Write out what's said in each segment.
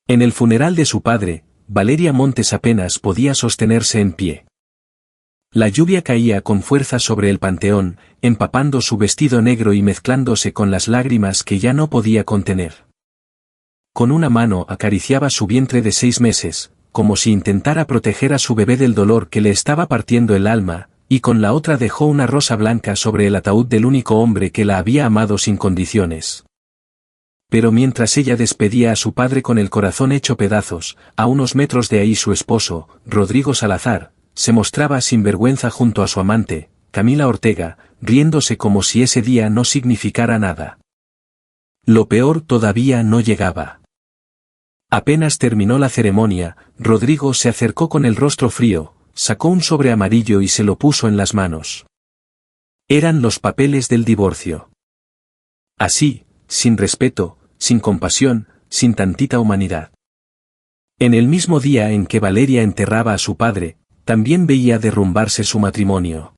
En el funeral de su padre, Valeria Montes apenas podía sostenerse en pie. La lluvia caía con fuerza sobre el panteón, empapando su vestido negro y mezclándose con las lágrimas que ya no podía contener. Con una mano acariciaba su vientre de 6 meses, como si intentara proteger a su bebé del dolor que le estaba partiendo el alma, y con la otra dejó una rosa blanca sobre el ataúd del único hombre que la había amado sin condiciones. Pero mientras ella despedía a su padre con el corazón hecho pedazos, a unos metros de ahí su esposo, Rodrigo Salazar, se mostraba sin vergüenza junto a su amante, Camila Ortega, riéndose como si ese día no significara nada. Lo peor todavía no llegaba. Apenas terminó la ceremonia, Rodrigo se acercó con el rostro frío, sacó un sobre amarillo y se lo puso en las manos. Eran los papeles del divorcio. Así, sin respeto, sin compasión, sin tantita humanidad. En el mismo día en que Valeria enterraba a su padre, también veía derrumbarse su matrimonio.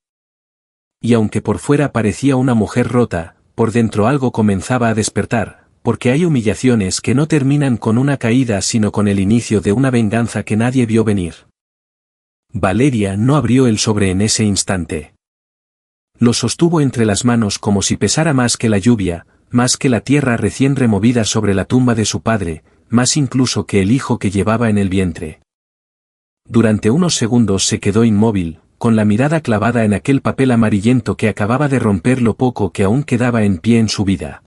Y aunque por fuera parecía una mujer rota, por dentro algo comenzaba a despertar, porque hay humillaciones que no terminan con una caída sino con el inicio de una venganza que nadie vio venir. Valeria no abrió el sobre en ese instante. Lo sostuvo entre las manos como si pesara más que la lluvia, más que la tierra recién removida sobre la tumba de su padre, más incluso que el hijo que llevaba en el vientre. Durante unos segundos se quedó inmóvil, con la mirada clavada en aquel papel amarillento que acababa de romper lo poco que aún quedaba en pie en su vida.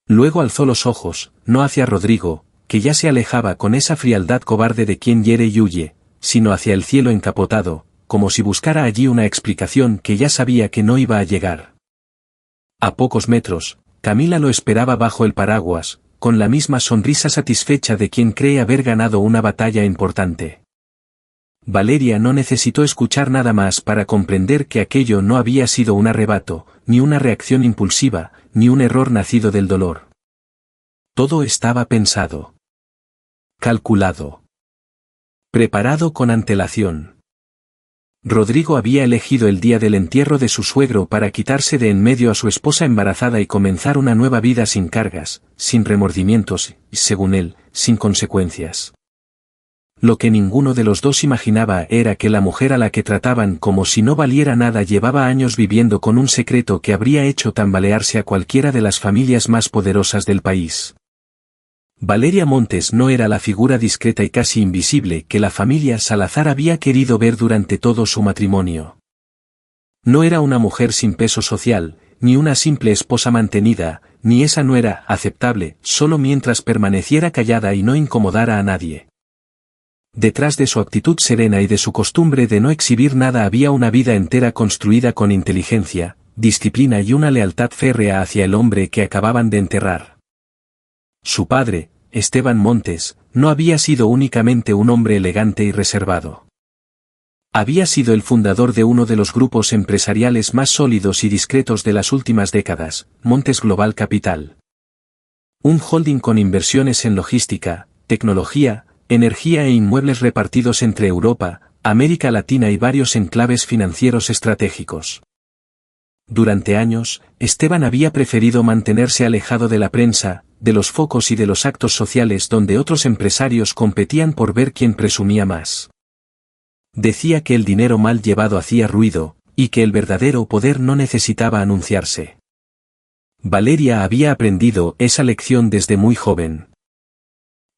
Luego alzó los ojos, no hacia Rodrigo, que ya se alejaba con esa frialdad cobarde de quien hiere y huye, sino hacia el cielo encapotado, como si buscara allí una explicación que ya sabía que no iba a llegar. A pocos metros, Camila lo esperaba bajo el paraguas, con la misma sonrisa satisfecha de quien cree haber ganado una batalla importante. Valeria no necesitó escuchar nada más para comprender que aquello no había sido un arrebato, ni una reacción impulsiva, ni un error nacido del dolor. Todo estaba pensado. Calculado. Preparado con antelación. Rodrigo había elegido el día del entierro de su suegro para quitarse de en medio a su esposa embarazada y comenzar una nueva vida sin cargas, sin remordimientos y, según él, sin consecuencias. Lo que ninguno de los dos imaginaba era que la mujer a la que trataban como si no valiera nada llevaba años viviendo con un secreto que habría hecho tambalearse a cualquiera de las familias más poderosas del país. Valeria Montes no era la figura discreta y casi invisible que la familia Salazar había querido ver durante todo su matrimonio. No era una mujer sin peso social, ni una simple esposa mantenida, ni esa nuera aceptable, solo mientras permaneciera callada y no incomodara a nadie. Detrás de su actitud serena y de su costumbre de no exhibir nada había una vida entera construida con inteligencia, disciplina y una lealtad férrea hacia el hombre que acababan de enterrar. Su padre, Esteban Montes, no había sido únicamente un hombre elegante y reservado. Había sido el fundador de uno de los grupos empresariales más sólidos y discretos de las últimas décadas, Montes Global Capital. Un holding con inversiones en logística, tecnología, energía e inmuebles repartidos entre Europa, América Latina y varios enclaves financieros estratégicos. Durante años, Esteban había preferido mantenerse alejado de la prensa, de los focos y de los actos sociales donde otros empresarios competían por ver quién presumía más. Decía que el dinero mal llevado hacía ruido, y que el verdadero poder no necesitaba anunciarse. Valeria había aprendido esa lección desde muy joven.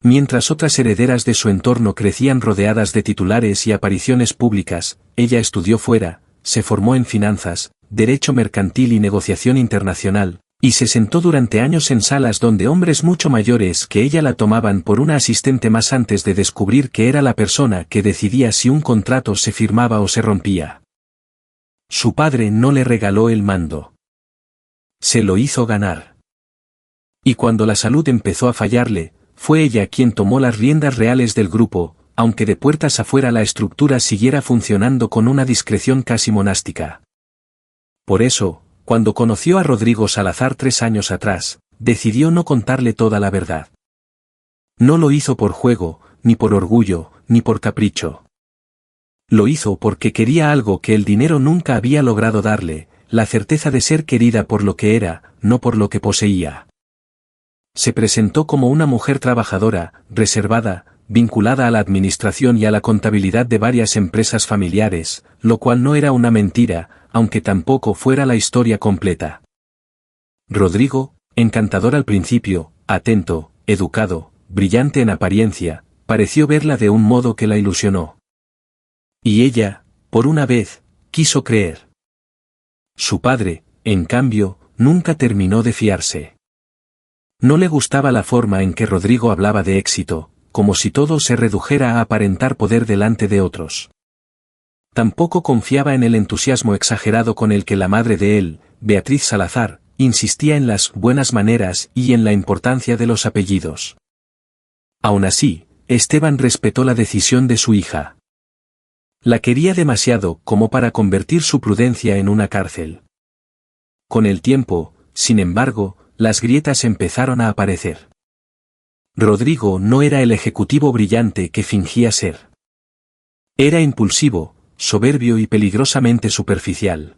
Mientras otras herederas de su entorno crecían rodeadas de titulares y apariciones públicas, ella estudió fuera, se formó en finanzas, derecho mercantil y negociación internacional, y se sentó durante años en salas donde hombres mucho mayores que ella la tomaban por una asistente más antes de descubrir que era la persona que decidía si un contrato se firmaba o se rompía. Su padre no le regaló el mando. Se lo hizo ganar. Y cuando la salud empezó a fallarle, fue ella quien tomó las riendas reales del grupo, aunque de puertas afuera la estructura siguiera funcionando con una discreción casi monástica. Por eso, cuando conoció a Rodrigo Salazar 3 años atrás, decidió no contarle toda la verdad. No lo hizo por juego, ni por orgullo, ni por capricho. Lo hizo porque quería algo que el dinero nunca había logrado darle, la certeza de ser querida por lo que era, no por lo que poseía. Se presentó como una mujer trabajadora, reservada, vinculada a la administración y a la contabilidad de varias empresas familiares, lo cual no era una mentira, aunque tampoco fuera la historia completa. Rodrigo, encantador al principio, atento, educado, brillante en apariencia, pareció verla de un modo que la ilusionó. Y ella, por una vez, quiso creer. Su padre, en cambio, nunca terminó de fiarse. No le gustaba la forma en que Rodrigo hablaba de éxito, como si todo se redujera a aparentar poder delante de otros. Tampoco confiaba en el entusiasmo exagerado con el que la madre de él, Beatriz Salazar, insistía en las buenas maneras y en la importancia de los apellidos. Aun así, Esteban respetó la decisión de su hija. La quería demasiado como para convertir su prudencia en una cárcel. Con el tiempo, sin embargo, las grietas empezaron a aparecer. Rodrigo no era el ejecutivo brillante que fingía ser. Era impulsivo, soberbio y peligrosamente superficial.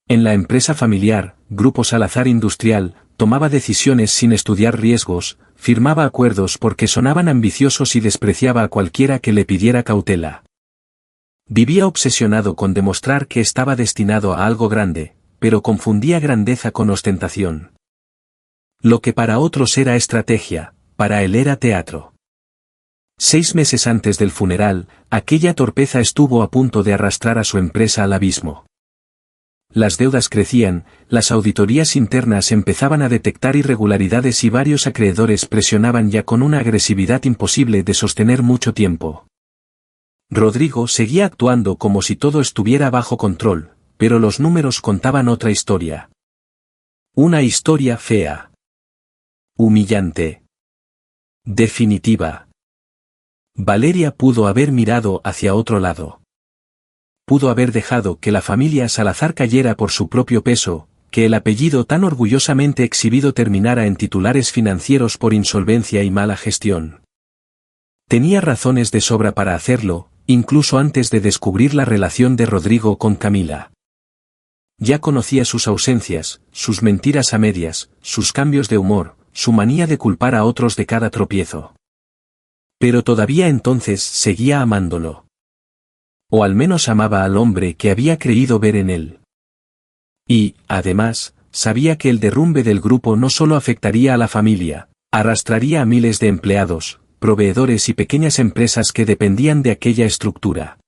En la empresa familiar, Grupo Salazar Industrial, tomaba decisiones sin estudiar riesgos, firmaba acuerdos porque sonaban ambiciosos y despreciaba a cualquiera que le pidiera cautela. Vivía obsesionado con demostrar que estaba destinado a algo grande, pero confundía grandeza con ostentación. Lo que para otros era estrategia, para él era teatro. 6 meses antes del funeral, aquella torpeza estuvo a punto de arrastrar a su empresa al abismo. Las deudas crecían, las auditorías internas empezaban a detectar irregularidades y varios acreedores presionaban ya con una agresividad imposible de sostener mucho tiempo. Rodrigo seguía actuando como si todo estuviera bajo control, pero los números contaban otra historia. Una historia fea. Humillante. Definitiva. Valeria pudo haber mirado hacia otro lado. Pudo haber dejado que la familia Salazar cayera por su propio peso, que el apellido tan orgullosamente exhibido terminara en titulares financieros por insolvencia y mala gestión. Tenía razones de sobra para hacerlo, incluso antes de descubrir la relación de Rodrigo con Camila. Ya conocía sus ausencias, sus mentiras a medias, sus cambios de humor, su manía de culpar a otros de cada tropiezo. Pero todavía entonces seguía amándolo. O al menos amaba al hombre que había creído ver en él. Y, además, sabía que el derrumbe del grupo no solo afectaría a la familia, arrastraría a miles de empleados, proveedores y pequeñas empresas que dependían de aquella estructura.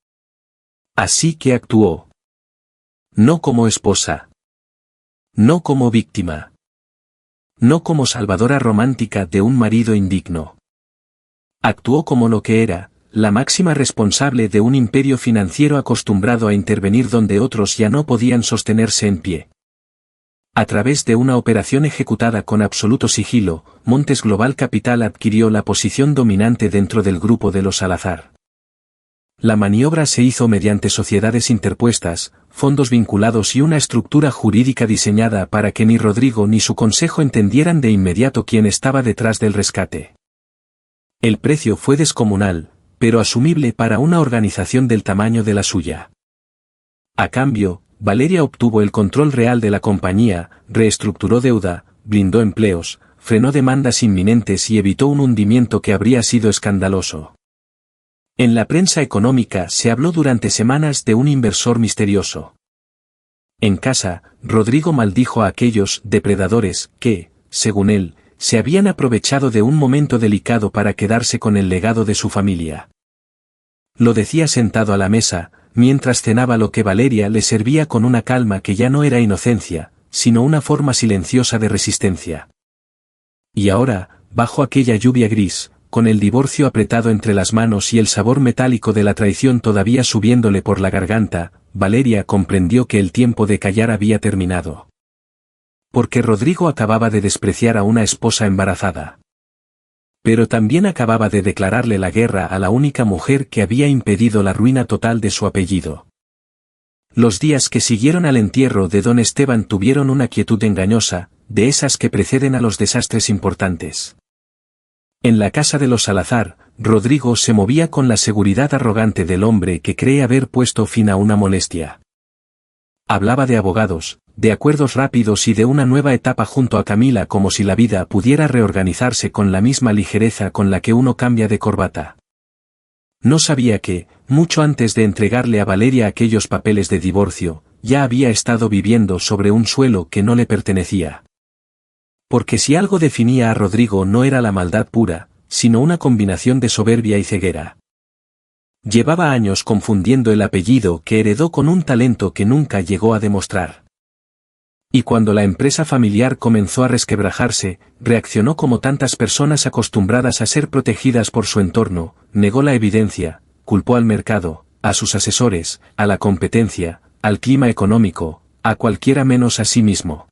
Así que actuó. No como esposa. No como víctima. No como salvadora romántica de un marido indigno. Actuó como lo que era, la máxima responsable de un imperio financiero acostumbrado a intervenir donde otros ya no podían sostenerse en pie. A través de una operación ejecutada con absoluto sigilo, Montes Global Capital adquirió la posición dominante dentro del grupo de los Salazar. La maniobra se hizo mediante sociedades interpuestas, fondos vinculados y una estructura jurídica diseñada para que ni Rodrigo ni su consejo entendieran de inmediato quién estaba detrás del rescate. El precio fue descomunal, pero asumible para una organización del tamaño de la suya. A cambio, Valeria obtuvo el control real de la compañía, reestructuró deuda, blindó empleos, frenó demandas inminentes y evitó un hundimiento que habría sido escandaloso. En la prensa económica se habló durante semanas de un inversor misterioso. En casa, Rodrigo maldijo a aquellos depredadores que, según él, se habían aprovechado de un momento delicado para quedarse con el legado de su familia. Lo decía sentado a la mesa, mientras cenaba lo que Valeria le servía con una calma que ya no era inocencia, sino una forma silenciosa de resistencia. Y ahora, bajo aquella lluvia gris, con el divorcio apretado entre las manos y el sabor metálico de la traición todavía subiéndole por la garganta, Valeria comprendió que el tiempo de callar había terminado. Porque Rodrigo acababa de despreciar a una esposa embarazada. Pero también acababa de declararle la guerra a la única mujer que había impedido la ruina total de su apellido. Los días que siguieron al entierro de don Esteban tuvieron una quietud engañosa, de esas que preceden a los desastres importantes. En la casa de los Salazar, Rodrigo se movía con la seguridad arrogante del hombre que cree haber puesto fin a una molestia. Hablaba de abogados, de acuerdos rápidos y de una nueva etapa junto a Camila, como si la vida pudiera reorganizarse con la misma ligereza con la que uno cambia de corbata. No sabía que, mucho antes de entregarle a Valeria aquellos papeles de divorcio, ya había estado viviendo sobre un suelo que no le pertenecía. Porque si algo definía a Rodrigo no era la maldad pura, sino una combinación de soberbia y ceguera. Llevaba años confundiendo el apellido que heredó con un talento que nunca llegó a demostrar. Y cuando la empresa familiar comenzó a resquebrajarse, reaccionó como tantas personas acostumbradas a ser protegidas por su entorno, negó la evidencia, culpó al mercado, a sus asesores, a la competencia, al clima económico, a cualquiera menos a sí mismo.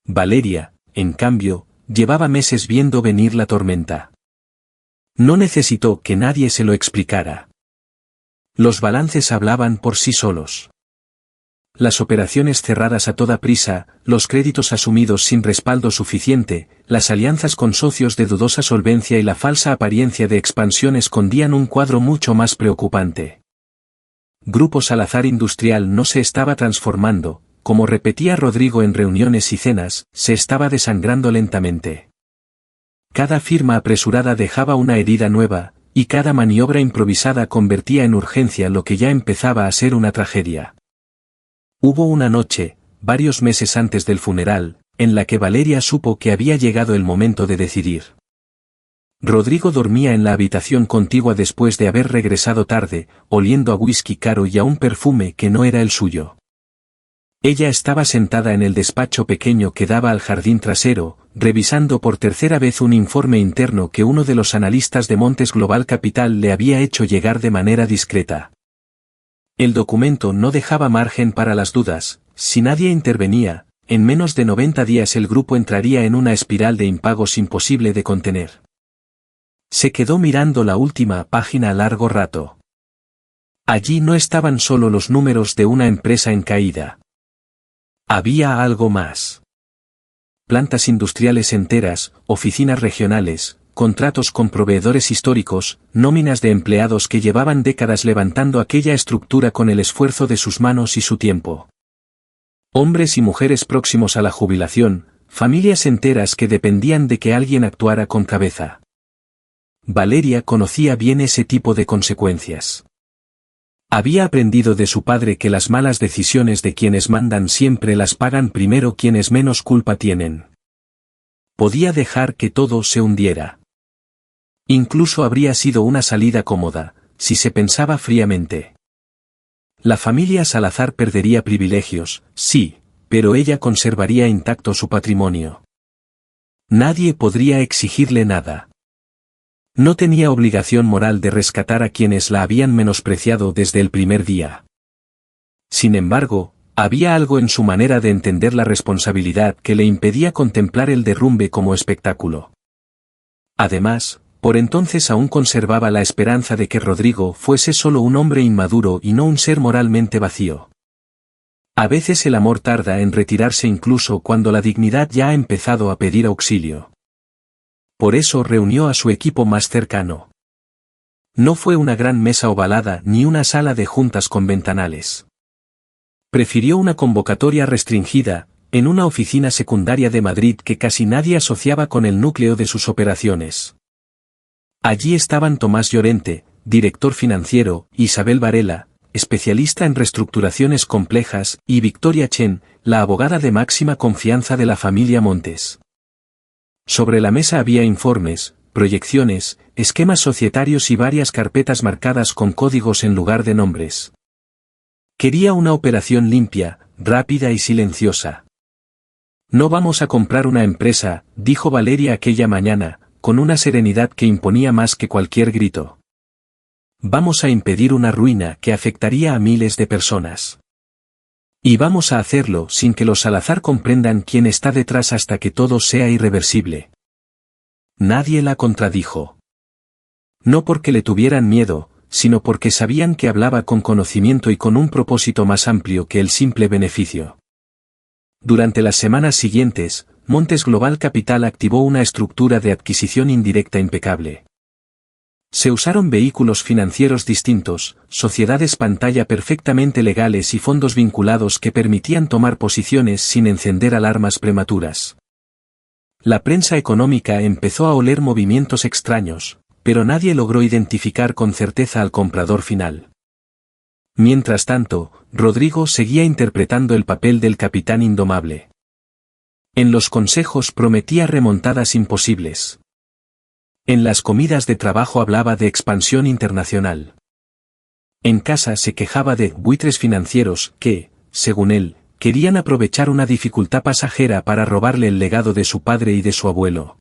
Valeria, en cambio, llevaba meses viendo venir la tormenta. No necesitó que nadie se lo explicara. Los balances hablaban por sí solos. Las operaciones cerradas a toda prisa, los créditos asumidos sin respaldo suficiente, las alianzas con socios de dudosa solvencia y la falsa apariencia de expansión escondían un cuadro mucho más preocupante. Grupo Salazar Industrial no se estaba transformando, como repetía Rodrigo en reuniones y cenas, se estaba desangrando lentamente. Cada firma apresurada dejaba una herida nueva, y cada maniobra improvisada convertía en urgencia lo que ya empezaba a ser una tragedia. Hubo una noche, varios meses antes del funeral, en la que Valeria supo que había llegado el momento de decidir. Rodrigo dormía en la habitación contigua después de haber regresado tarde, oliendo a whisky caro y a un perfume que no era el suyo. Ella estaba sentada en el despacho pequeño que daba al jardín trasero, revisando por tercera vez un informe interno que uno de los analistas de Montes Global Capital le había hecho llegar de manera discreta. El documento no dejaba margen para las dudas. Si nadie intervenía, en menos de 90 días el grupo entraría en una espiral de impagos imposible de contener. Se quedó mirando la última página largo rato. Allí no estaban solo los números de una empresa en caída. Había algo más. Plantas industriales enteras, oficinas regionales, contratos con proveedores históricos, nóminas de empleados que llevaban décadas levantando aquella estructura con el esfuerzo de sus manos y su tiempo. Hombres y mujeres próximos a la jubilación, familias enteras que dependían de que alguien actuara con cabeza. Valeria conocía bien ese tipo de consecuencias. Había aprendido de su padre que las malas decisiones de quienes mandan siempre las pagan primero quienes menos culpa tienen. Podía dejar que todo se hundiera. Incluso habría sido una salida cómoda, si se pensaba fríamente. La familia Salazar perdería privilegios, sí, pero ella conservaría intacto su patrimonio. Nadie podría exigirle nada. No tenía obligación moral de rescatar a quienes la habían menospreciado desde el primer día. Sin embargo, había algo en su manera de entender la responsabilidad que le impedía contemplar el derrumbe como espectáculo. Además, por entonces aún conservaba la esperanza de que Rodrigo fuese solo un hombre inmaduro y no un ser moralmente vacío. A veces el amor tarda en retirarse incluso cuando la dignidad ya ha empezado a pedir auxilio. Por eso reunió a su equipo más cercano. No fue una gran mesa ovalada ni una sala de juntas con ventanales. Prefirió una convocatoria restringida, en una oficina secundaria de Madrid que casi nadie asociaba con el núcleo de sus operaciones. Allí estaban Tomás Llorente, director financiero, Isabel Varela, especialista en reestructuraciones complejas, y Victoria Chen, la abogada de máxima confianza de la familia Montes. Sobre la mesa había informes, proyecciones, esquemas societarios y varias carpetas marcadas con códigos en lugar de nombres. Quería una operación limpia, rápida y silenciosa. No vamos a comprar una empresa, dijo Valeria aquella mañana, con una serenidad que imponía más que cualquier grito. Vamos a impedir una ruina que afectaría a miles de personas. Y vamos a hacerlo sin que los Salazar comprendan quién está detrás hasta que todo sea irreversible. Nadie la contradijo. No porque le tuvieran miedo, sino porque sabían que hablaba con conocimiento y con un propósito más amplio que el simple beneficio. Durante las semanas siguientes, Montes Global Capital activó una estructura de adquisición indirecta impecable. Se usaron vehículos financieros distintos, sociedades pantalla perfectamente legales y fondos vinculados que permitían tomar posiciones sin encender alarmas prematuras. La prensa económica empezó a oler movimientos extraños, pero nadie logró identificar con certeza al comprador final. Mientras tanto, Rodrigo seguía interpretando el papel del capitán indomable. En los consejos prometía remontadas imposibles. En las comidas de trabajo hablaba de expansión internacional. En casa se quejaba de buitres financieros que, según él, querían aprovechar una dificultad pasajera para robarle el legado de su padre y de su abuelo.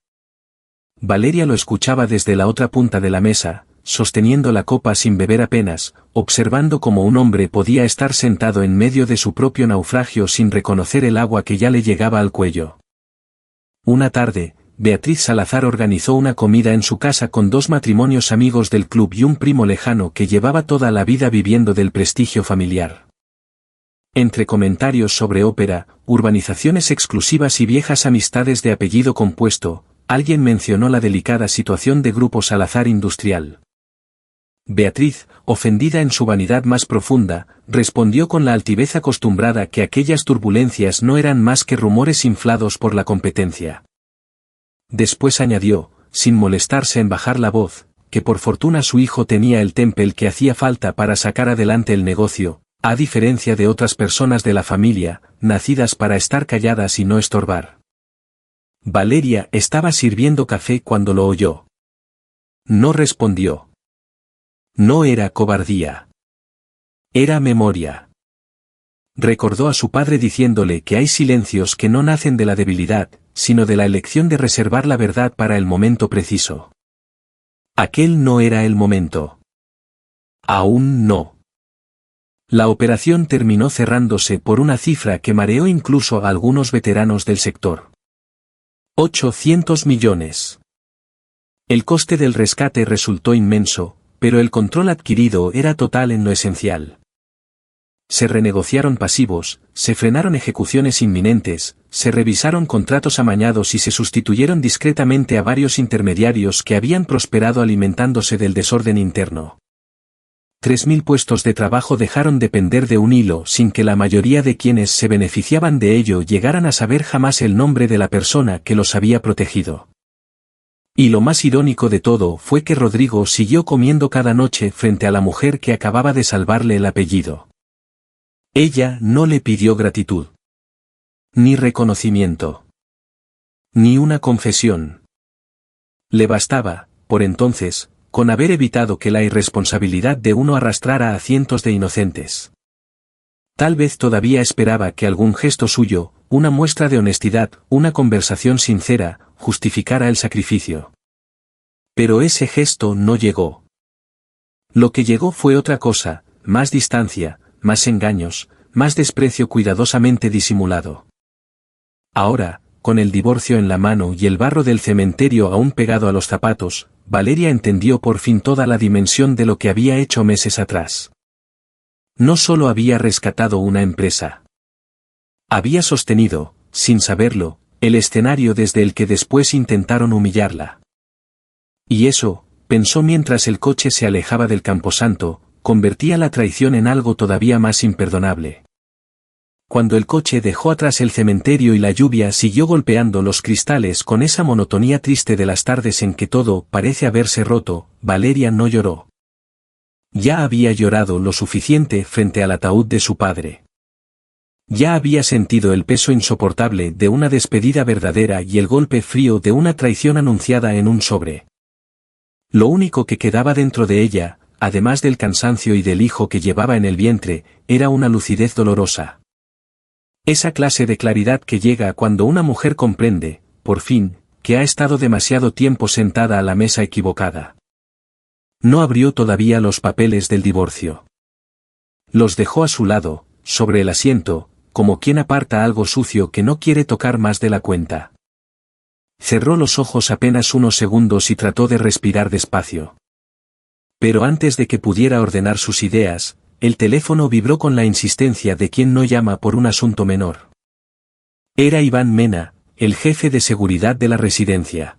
Valeria lo escuchaba desde la otra punta de la mesa, sosteniendo la copa sin beber apenas, observando cómo un hombre podía estar sentado en medio de su propio naufragio sin reconocer el agua que ya le llegaba al cuello. Una tarde, Beatriz Salazar organizó una comida en su casa con 2 matrimonios amigos del club y un primo lejano que llevaba toda la vida viviendo del prestigio familiar. Entre comentarios sobre ópera, urbanizaciones exclusivas y viejas amistades de apellido compuesto, alguien mencionó la delicada situación de Grupo Salazar Industrial. Beatriz, ofendida en su vanidad más profunda, respondió con la altivez acostumbrada que aquellas turbulencias no eran más que rumores inflados por la competencia. Después añadió, sin molestarse en bajar la voz, que por fortuna su hijo tenía el temple que hacía falta para sacar adelante el negocio, a diferencia de otras personas de la familia, nacidas para estar calladas y no estorbar. Valeria estaba sirviendo café cuando lo oyó. No respondió. No era cobardía. Era memoria. Recordó a su padre diciéndole que hay silencios que no nacen de la debilidad, sino de la elección de reservar la verdad para el momento preciso. Aquel no era el momento. Aún no. La operación terminó cerrándose por una cifra que mareó incluso a algunos veteranos del sector. 800 millones. El coste del rescate resultó inmenso, pero el control adquirido era total en lo esencial. Se renegociaron pasivos, se frenaron ejecuciones inminentes, se revisaron contratos amañados y se sustituyeron discretamente a varios intermediarios que habían prosperado alimentándose del desorden interno. 3.000 puestos de trabajo dejaron de pender de un hilo sin que la mayoría de quienes se beneficiaban de ello llegaran a saber jamás el nombre de la persona que los había protegido. Y lo más irónico de todo fue que Rodrigo siguió comiendo cada noche frente a la mujer que acababa de salvarle el apellido. Ella no le pidió gratitud. Ni reconocimiento. Ni una confesión. Le bastaba, por entonces, con haber evitado que la irresponsabilidad de uno arrastrara a cientos de inocentes. Tal vez todavía esperaba que algún gesto suyo, una muestra de honestidad, una conversación sincera, justificara el sacrificio. Pero ese gesto no llegó. Lo que llegó fue otra cosa, más distancia, más engaños, más desprecio cuidadosamente disimulado. Ahora, con el divorcio en la mano y el barro del cementerio aún pegado a los zapatos, Valeria entendió por fin toda la dimensión de lo que había hecho meses atrás. No solo había rescatado una empresa. Había sostenido, sin saberlo, el escenario desde el que después intentaron humillarla. Y eso, pensó mientras el coche se alejaba del camposanto, convertía la traición en algo todavía más imperdonable. Cuando el coche dejó atrás el cementerio y la lluvia siguió golpeando los cristales con esa monotonía triste de las tardes en que todo parece haberse roto, Valeria no lloró. Ya había llorado lo suficiente frente al ataúd de su padre. Ya había sentido el peso insoportable de una despedida verdadera y el golpe frío de una traición anunciada en un sobre. Lo único que quedaba dentro de ella, además del cansancio y del hijo que llevaba en el vientre, era una lucidez dolorosa. Esa clase de claridad que llega cuando una mujer comprende, por fin, que ha estado demasiado tiempo sentada a la mesa equivocada. No abrió todavía los papeles del divorcio. Los dejó a su lado, sobre el asiento, como quien aparta algo sucio que no quiere tocar más de la cuenta. Cerró los ojos apenas unos segundos y trató de respirar despacio. Pero antes de que pudiera ordenar sus ideas, el teléfono vibró con la insistencia de quien no llama por un asunto menor. Era Iván Mena, el jefe de seguridad de la residencia.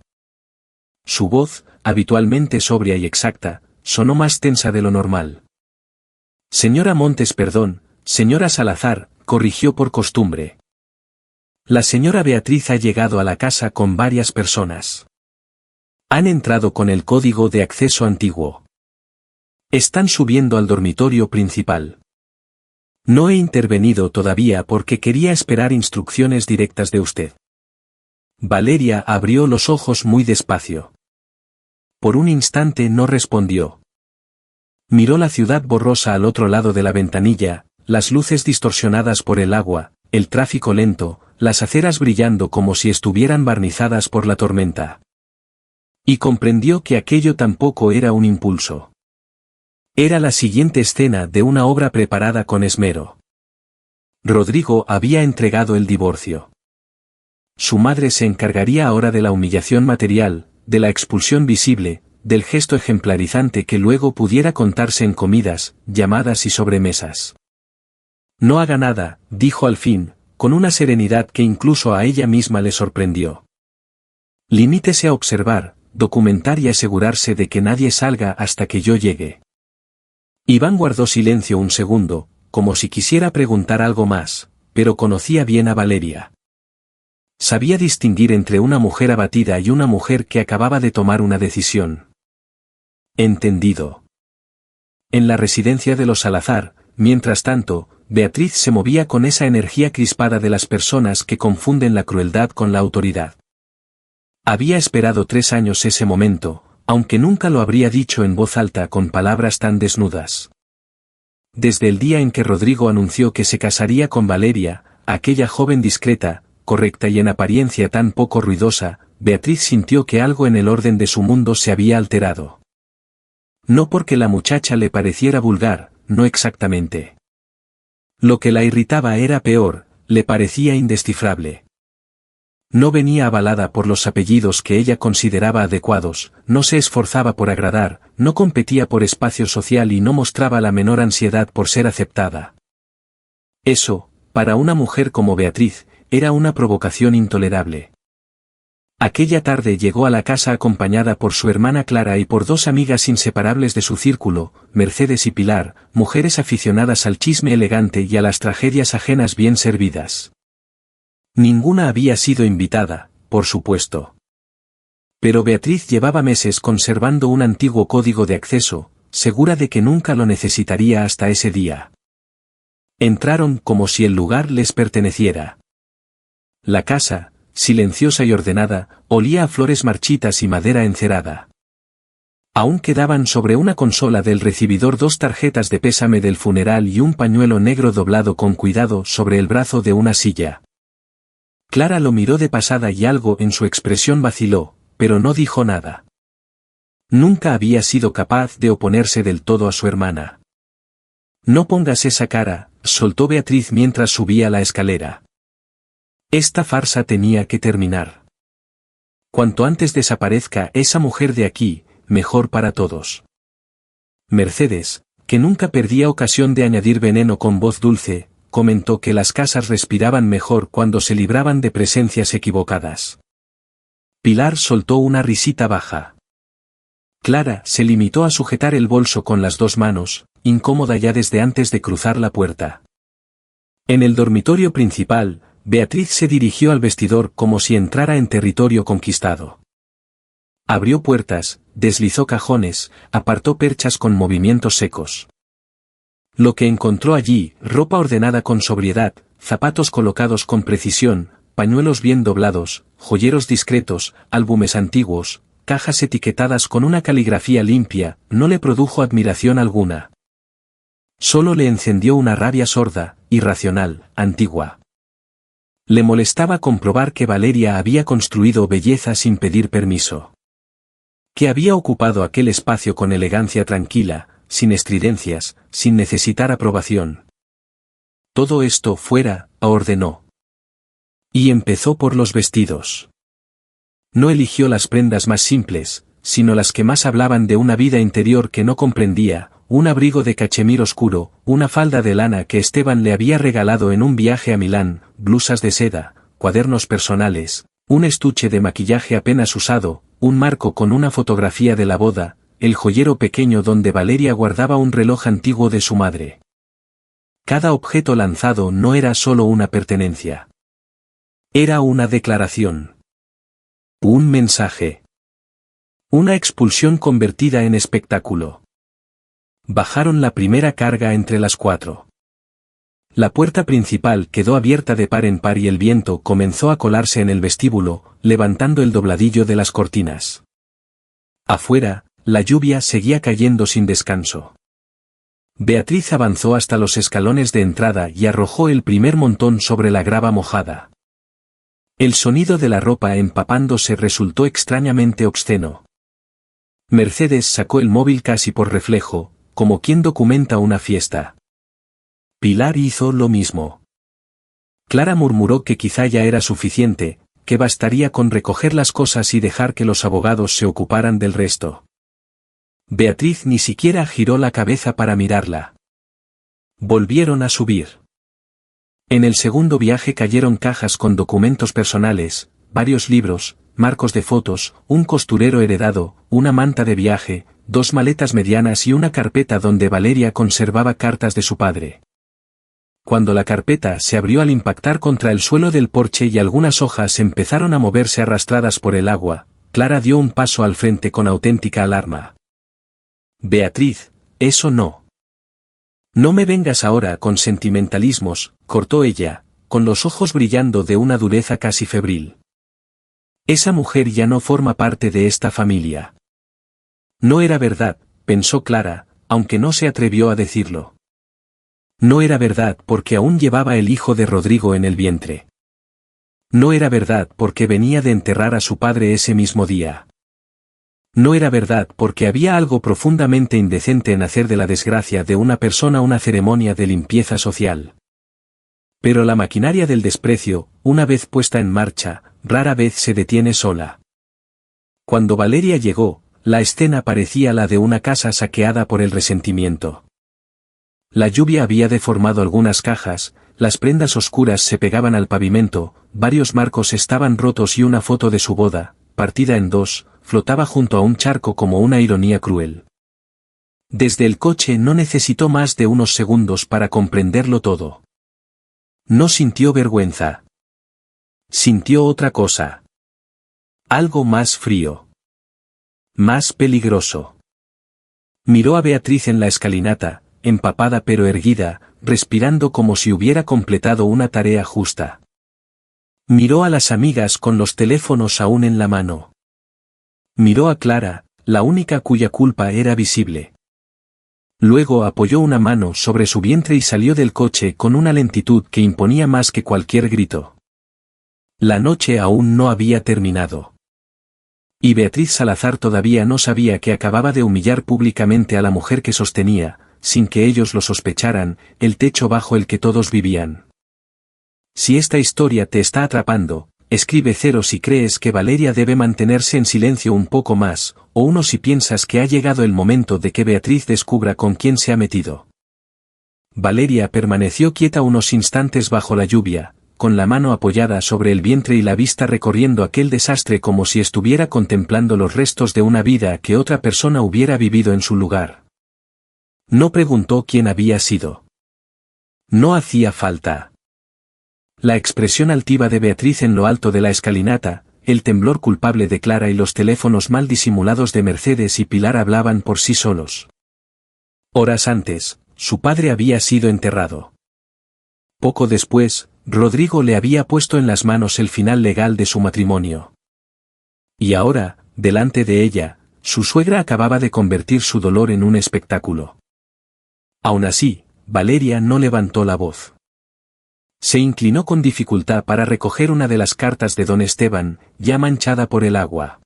Su voz, habitualmente sobria y exacta, sonó más tensa de lo normal. Señora Montes, perdón, señora Salazar, corrigió por costumbre. La señora Beatriz ha llegado a la casa con varias personas. Han entrado con el código de acceso antiguo. Están subiendo al dormitorio principal. No he intervenido todavía porque quería esperar instrucciones directas de usted. Valeria abrió los ojos muy despacio. Por un instante no respondió. Miró la ciudad borrosa al otro lado de la ventanilla, las luces distorsionadas por el agua, el tráfico lento, las aceras brillando como si estuvieran barnizadas por la tormenta. Y comprendió que aquello tampoco era un impulso. Era la siguiente escena de una obra preparada con esmero. Rodrigo había entregado el divorcio. Su madre se encargaría ahora de la humillación material, de la expulsión visible, del gesto ejemplarizante que luego pudiera contarse en comidas, llamadas y sobremesas. No haga nada, dijo al fin, con una serenidad que incluso a ella misma le sorprendió. Limítese a observar, documentar y asegurarse de que nadie salga hasta que yo llegue. Iván guardó silencio un segundo, como si quisiera preguntar algo más, pero conocía bien a Valeria. Sabía distinguir entre una mujer abatida y una mujer que acababa de tomar una decisión. Entendido. En la residencia de los Salazar, mientras tanto, Beatriz se movía con esa energía crispada de las personas que confunden la crueldad con la autoridad. Había esperado 3 años ese momento, aunque nunca lo habría dicho en voz alta con palabras tan desnudas. Desde el día en que Rodrigo anunció que se casaría con Valeria, aquella joven discreta, correcta y en apariencia tan poco ruidosa, Beatriz sintió que algo en el orden de su mundo se había alterado. No porque la muchacha le pareciera vulgar, no exactamente. Lo que la irritaba era peor, le parecía indescifrable. No venía avalada por los apellidos que ella consideraba adecuados, no se esforzaba por agradar, no competía por espacio social y no mostraba la menor ansiedad por ser aceptada. Eso, para una mujer como Beatriz, era una provocación intolerable. Aquella tarde llegó a la casa acompañada por su hermana Clara y por 2 amigas inseparables de su círculo, Mercedes y Pilar, mujeres aficionadas al chisme elegante y a las tragedias ajenas bien servidas. Ninguna había sido invitada, por supuesto. Pero Beatriz llevaba meses conservando un antiguo código de acceso, segura de que nunca lo necesitaría hasta ese día. Entraron como si el lugar les perteneciera. La casa, silenciosa y ordenada, olía a flores marchitas y madera encerada. Aún quedaban sobre una consola del recibidor 2 tarjetas de pésame del funeral y un pañuelo negro doblado con cuidado sobre el brazo de una silla. Clara lo miró de pasada y algo en su expresión vaciló, pero no dijo nada. Nunca había sido capaz de oponerse del todo a su hermana. No pongas esa cara, soltó Beatriz mientras subía la escalera. Esta farsa tenía que terminar. Cuanto antes desaparezca esa mujer de aquí, mejor para todos. Mercedes, que nunca perdía ocasión de añadir veneno con voz dulce, comentó que las casas respiraban mejor cuando se libraban de presencias equivocadas. Pilar soltó una risita baja. Clara se limitó a sujetar el bolso con las 2 manos, incómoda ya desde antes de cruzar la puerta. En el dormitorio principal, Beatriz se dirigió al vestidor como si entrara en territorio conquistado. Abrió puertas, deslizó cajones, apartó perchas con movimientos secos. Lo que encontró allí, ropa ordenada con sobriedad, zapatos colocados con precisión, pañuelos bien doblados, joyeros discretos, álbumes antiguos, cajas etiquetadas con una caligrafía limpia, no le produjo admiración alguna. Solo le encendió una rabia sorda, irracional, antigua. Le molestaba comprobar que Valeria había construido belleza sin pedir permiso. Que había ocupado aquel espacio con elegancia tranquila, sin estridencias, sin necesitar aprobación. Todo esto fuera, ordenó. Y empezó por los vestidos. No eligió las prendas más simples, sino las que más hablaban de una vida interior que no comprendía, un abrigo de cachemir oscuro, una falda de lana que Esteban le había regalado en un viaje a Milán, blusas de seda, cuadernos personales, un estuche de maquillaje apenas usado, un marco con una fotografía de la boda, el joyero pequeño donde Valeria guardaba un reloj antiguo de su madre. Cada objeto lanzado no era solo una pertenencia. Era una declaración. Un mensaje. Una expulsión convertida en espectáculo. Bajaron la primera carga entre las 4. La puerta principal quedó abierta de par en par y el viento comenzó a colarse en el vestíbulo, levantando el dobladillo de las cortinas. Afuera, la lluvia seguía cayendo sin descanso. Beatriz avanzó hasta los escalones de entrada y arrojó el primer montón sobre la grava mojada. El sonido de la ropa empapándose resultó extrañamente obsceno. Mercedes sacó el móvil casi por reflejo, como quien documenta una fiesta. Pilar hizo lo mismo. Clara murmuró que quizá ya era suficiente, que bastaría con recoger las cosas y dejar que los abogados se ocuparan del resto. Beatriz ni siquiera giró la cabeza para mirarla. Volvieron a subir. En el segundo viaje cayeron cajas con documentos personales, varios libros, marcos de fotos, un costurero heredado, una manta de viaje, 2 maletas medianas y una carpeta donde Valeria conservaba cartas de su padre. Cuando la carpeta se abrió al impactar contra el suelo del porche y algunas hojas empezaron a moverse arrastradas por el agua, Clara dio un paso al frente con auténtica alarma. Beatriz, eso no. No me vengas ahora con sentimentalismos, cortó ella, con los ojos brillando de una dureza casi febril. Esa mujer ya no forma parte de esta familia. No era verdad, pensó Clara, aunque no se atrevió a decirlo. No era verdad porque aún llevaba el hijo de Rodrigo en el vientre. No era verdad porque venía de enterrar a su padre ese mismo día. No era verdad porque había algo profundamente indecente en hacer de la desgracia de una persona una ceremonia de limpieza social. Pero la maquinaria del desprecio, una vez puesta en marcha, rara vez se detiene sola. Cuando Valeria llegó, la escena parecía la de una casa saqueada por el resentimiento. La lluvia había deformado algunas cajas, las prendas oscuras se pegaban al pavimento, varios marcos estaban rotos y una foto de su boda, partida en 2, flotaba junto a un charco como una ironía cruel. Desde el coche no necesitó más de unos segundos para comprenderlo todo. No sintió vergüenza. Sintió otra cosa. Algo más frío. Más peligroso. Miró a Beatriz en la escalinata, empapada pero erguida, respirando como si hubiera completado una tarea justa. Miró a las amigas con los teléfonos aún en la mano. Miró a Clara, la única cuya culpa era visible. Luego apoyó una mano sobre su vientre y salió del coche con una lentitud que imponía más que cualquier grito. La noche aún no había terminado. Y Beatriz Salazar todavía no sabía que acababa de humillar públicamente a la mujer que sostenía, sin que ellos lo sospecharan, el techo bajo el que todos vivían. Si esta historia te está atrapando, escribe 0 si crees que Valeria debe mantenerse en silencio un poco más, o 1 si piensas que ha llegado el momento de que Beatriz descubra con quién se ha metido. Valeria permaneció quieta unos instantes bajo la lluvia, con la mano apoyada sobre el vientre y la vista recorriendo aquel desastre como si estuviera contemplando los restos de una vida que otra persona hubiera vivido en su lugar. No preguntó quién había sido. No hacía falta. La expresión altiva de Beatriz en lo alto de la escalinata, el temblor culpable de Clara y los teléfonos mal disimulados de Mercedes y Pilar hablaban por sí solos. Horas antes, su padre había sido enterrado. Poco después, Rodrigo le había puesto en las manos el final legal de su matrimonio. Y ahora, delante de ella, su suegra acababa de convertir su dolor en un espectáculo. Aún así, Valeria no levantó la voz. Se inclinó con dificultad para recoger una de las cartas de don Esteban, ya manchada por el agua.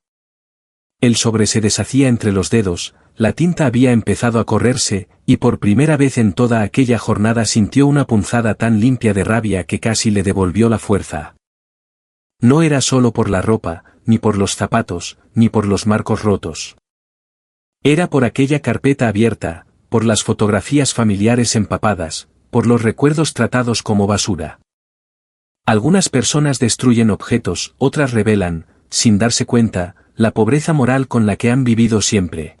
El sobre se deshacía entre los dedos, la tinta había empezado a correrse, y por primera vez en toda aquella jornada sintió una punzada tan limpia de rabia que casi le devolvió la fuerza. No era solo por la ropa, ni por los zapatos, ni por los marcos rotos. Era por aquella carpeta abierta, por las fotografías familiares empapadas, por los recuerdos tratados como basura. Algunas personas destruyen objetos, otras revelan, sin darse cuenta, la pobreza moral con la que han vivido siempre.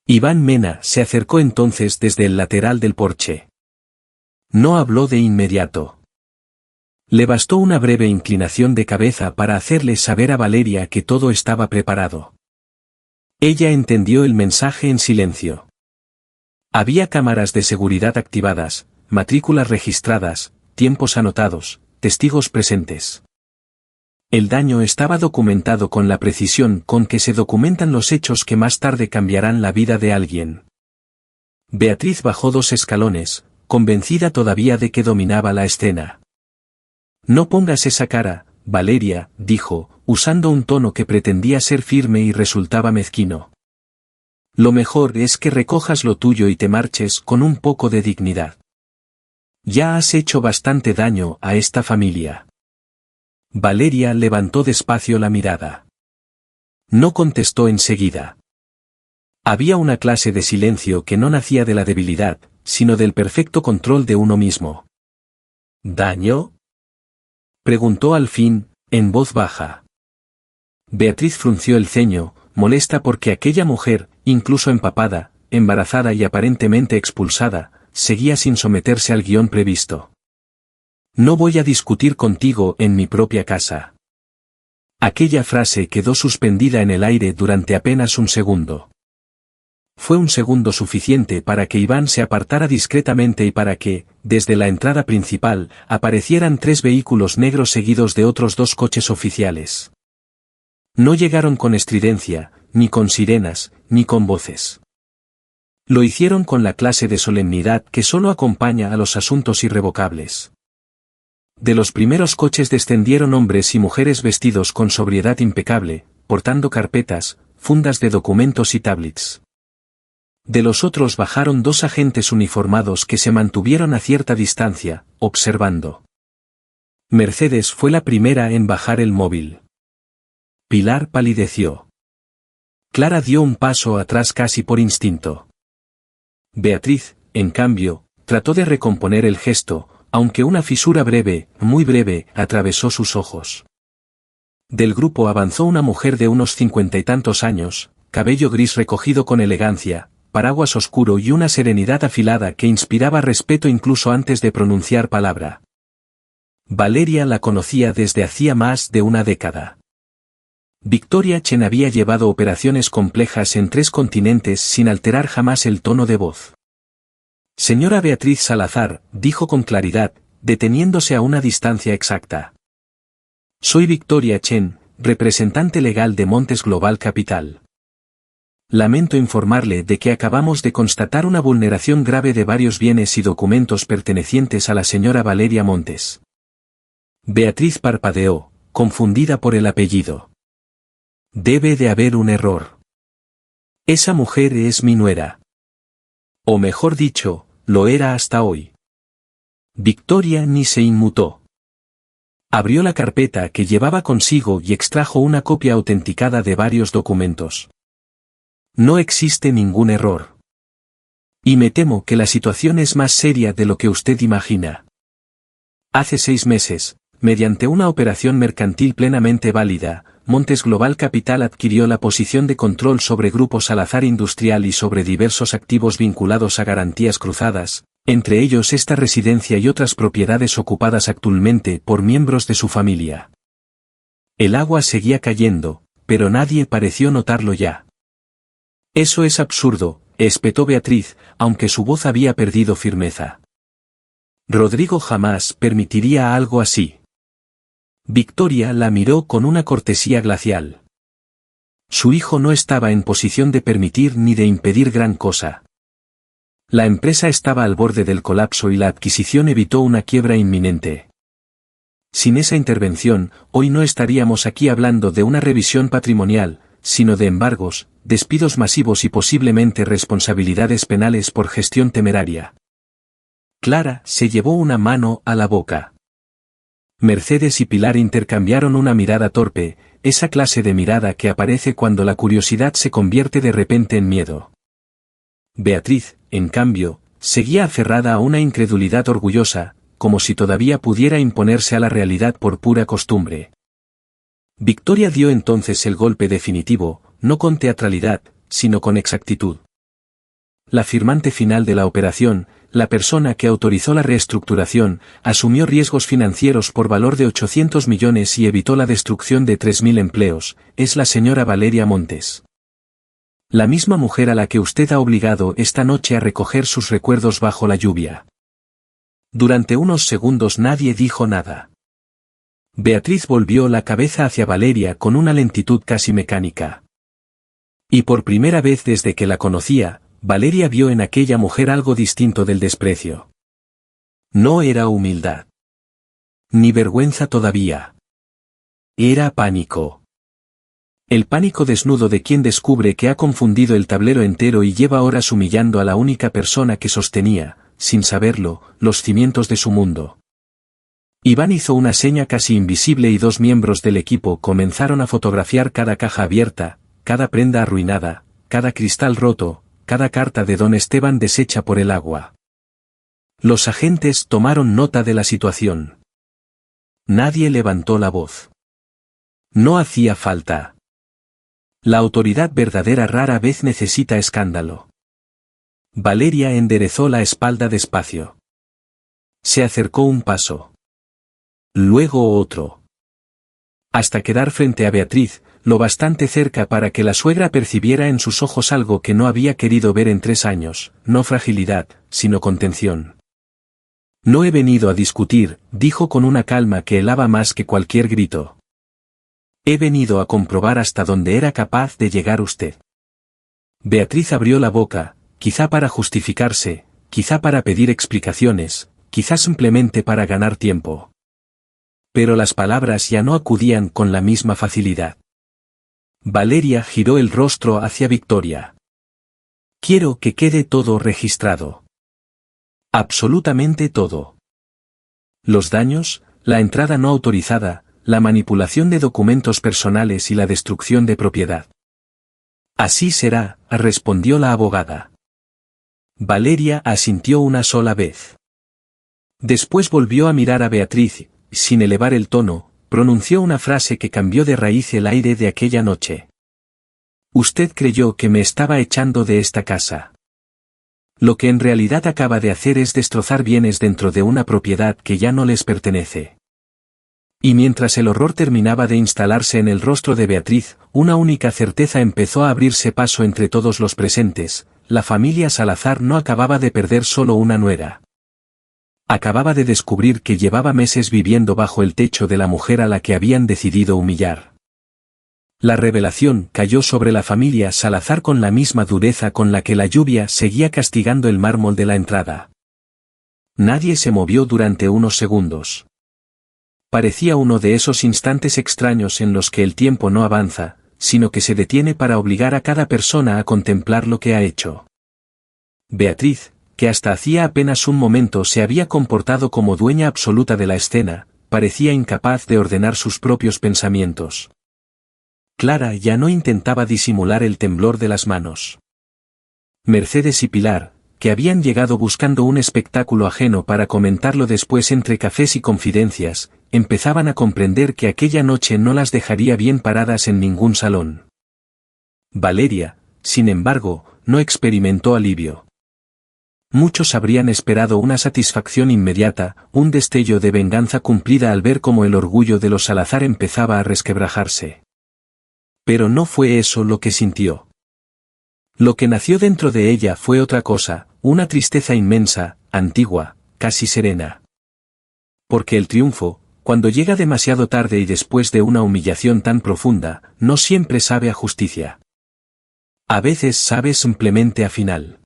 Iván Mena se acercó entonces desde el lateral del porche. No habló de inmediato. Le bastó una breve inclinación de cabeza para hacerle saber a Valeria que todo estaba preparado. Ella entendió el mensaje en silencio. Había cámaras de seguridad activadas, matrículas registradas, tiempos anotados, testigos presentes. El daño estaba documentado con la precisión con que se documentan los hechos que más tarde cambiarán la vida de alguien. Beatriz bajó 2 escalones, convencida todavía de que dominaba la escena. No pongas esa cara, Valeria, dijo, usando un tono que pretendía ser firme y resultaba mezquino. Lo mejor es que recojas lo tuyo y te marches con un poco de dignidad. Ya has hecho bastante daño a esta familia. Valeria levantó despacio la mirada. No contestó enseguida. Había una clase de silencio que no nacía de la debilidad, sino del perfecto control de uno mismo. ¿Daño?, preguntó al fin, en voz baja. Beatriz frunció el ceño, molesta porque aquella mujer, incluso empapada, embarazada y aparentemente expulsada, seguía sin someterse al guión previsto. No voy a discutir contigo en mi propia casa. Aquella frase quedó suspendida en el aire durante apenas un segundo. Fue un segundo suficiente para que Iván se apartara discretamente y para que, desde la entrada principal, aparecieran 3 vehículos negros seguidos de otros 2 coches oficiales. No llegaron con estridencia, ni con sirenas, ni con voces. Lo hicieron con la clase de solemnidad que solo acompaña a los asuntos irrevocables. De los primeros coches descendieron hombres y mujeres vestidos con sobriedad impecable, portando carpetas, fundas de documentos y tablets. De los otros bajaron 2 agentes uniformados que se mantuvieron a cierta distancia, observando. Mercedes fue la primera en bajar el móvil. Pilar palideció. Clara dio un paso atrás casi por instinto. Beatriz, en cambio, trató de recomponer el gesto, aunque una fisura breve, muy breve, atravesó sus ojos. Del grupo avanzó una mujer de unos 50 y tantos años, cabello gris recogido con elegancia, paraguas oscuro y una serenidad afilada que inspiraba respeto incluso antes de pronunciar palabra. Valeria la conocía desde hacía más de una década. Victoria Chen había llevado operaciones complejas en 3 continentes sin alterar jamás el tono de voz. Señora Beatriz Salazar, dijo con claridad, deteniéndose a una distancia exacta. Soy Victoria Chen, representante legal de Montes Global Capital. Lamento informarle de que acabamos de constatar una vulneración grave de varios bienes y documentos pertenecientes a la señora Valeria Montes. Beatriz parpadeó, confundida por el apellido. Debe de haber un error. Esa mujer es mi nuera. O mejor dicho, lo era hasta hoy. Victoria ni se inmutó. Abrió la carpeta que llevaba consigo y extrajo una copia autenticada de varios documentos. No existe ningún error. Y me temo que la situación es más seria de lo que usted imagina. Hace 6 meses, mediante una operación mercantil plenamente válida, Montes Global Capital adquirió la posición de control sobre Grupo Salazar Industrial y sobre diversos activos vinculados a garantías cruzadas, entre ellos esta residencia y otras propiedades ocupadas actualmente por miembros de su familia. El agua seguía cayendo, pero nadie pareció notarlo ya. Eso es absurdo, espetó Beatriz, aunque su voz había perdido firmeza. Rodrigo jamás permitiría algo así. Victoria la miró con una cortesía glacial. Su hijo no estaba en posición de permitir ni de impedir gran cosa. La empresa estaba al borde del colapso y la adquisición evitó una quiebra inminente. Sin esa intervención, hoy no estaríamos aquí hablando de una revisión patrimonial, sino de embargos, despidos masivos y posiblemente responsabilidades penales por gestión temeraria. Clara se llevó una mano a la boca. Mercedes y Pilar intercambiaron una mirada torpe, esa clase de mirada que aparece cuando la curiosidad se convierte de repente en miedo. Beatriz, en cambio, seguía aferrada a una incredulidad orgullosa, como si todavía pudiera imponerse a la realidad por pura costumbre. Victoria dio entonces el golpe definitivo, no con teatralidad, sino con exactitud. La firmante final de la operación, la persona que autorizó la reestructuración, asumió riesgos financieros por valor de 800 millones y evitó la destrucción de 3.000 empleos, es la señora Valeria Montes. La misma mujer a la que usted ha obligado esta noche a recoger sus recuerdos bajo la lluvia. Durante unos segundos nadie dijo nada. Beatriz volvió la cabeza hacia Valeria con una lentitud casi mecánica. Y por primera vez desde que la conocía, Valeria vio en aquella mujer algo distinto del desprecio. No era humildad. Ni vergüenza todavía. Era pánico. El pánico desnudo de quien descubre que ha confundido el tablero entero y lleva horas humillando a la única persona que sostenía, sin saberlo, los cimientos de su mundo. Iván hizo una seña casi invisible y dos miembros del equipo comenzaron a fotografiar cada caja abierta, cada prenda arruinada, cada cristal roto, cada carta de don Esteban deshecha por el agua. Los agentes tomaron nota de la situación. Nadie levantó la voz. No hacía falta. La autoridad verdadera rara vez necesita escándalo. Valeria enderezó la espalda despacio. Se acercó un paso. Luego otro. Hasta quedar frente a Beatriz, lo bastante cerca para que la suegra percibiera en sus ojos algo que no había querido ver en 3 años, no fragilidad, sino contención. No he venido a discutir, dijo con una calma que helaba más que cualquier grito. He venido a comprobar hasta dónde era capaz de llegar usted. Beatriz abrió la boca, quizá para justificarse, quizá para pedir explicaciones, quizá simplemente para ganar tiempo. Pero las palabras ya no acudían con la misma facilidad. Valeria giró el rostro hacia Victoria. Quiero que quede todo registrado. Absolutamente todo. Los daños, la entrada no autorizada, la manipulación de documentos personales y la destrucción de propiedad. Así será, respondió la abogada. Valeria asintió una sola vez. Después volvió a mirar a Beatriz, sin elevar el tono, pronunció una frase que cambió de raíz el aire de aquella noche. Usted creyó que me estaba echando de esta casa. Lo que en realidad acaba de hacer es destrozar bienes dentro de una propiedad que ya no les pertenece. Y mientras el horror terminaba de instalarse en el rostro de Beatriz, una única certeza empezó a abrirse paso entre todos los presentes: la familia Salazar no acababa de perder solo una nuera. Acababa de descubrir que llevaba meses viviendo bajo el techo de la mujer a la que habían decidido humillar. La revelación cayó sobre la familia Salazar con la misma dureza con la que la lluvia seguía castigando el mármol de la entrada. Nadie se movió durante unos segundos. Parecía uno de esos instantes extraños en los que el tiempo no avanza, sino que se detiene para obligar a cada persona a contemplar lo que ha hecho. Beatriz, que hasta hacía apenas un momento se había comportado como dueña absoluta de la escena, parecía incapaz de ordenar sus propios pensamientos. Clara ya no intentaba disimular el temblor de las manos. Mercedes y Pilar, que habían llegado buscando un espectáculo ajeno para comentarlo después entre cafés y confidencias, empezaban a comprender que aquella noche no las dejaría bien paradas en ningún salón. Valeria, sin embargo, no experimentó alivio. Muchos habrían esperado una satisfacción inmediata, un destello de venganza cumplida al ver cómo el orgullo de los Salazar empezaba a resquebrajarse. Pero no fue eso lo que sintió. Lo que nació dentro de ella fue otra cosa, una tristeza inmensa, antigua, casi serena. Porque el triunfo, cuando llega demasiado tarde y después de una humillación tan profunda, no siempre sabe a justicia. A veces sabe simplemente a final.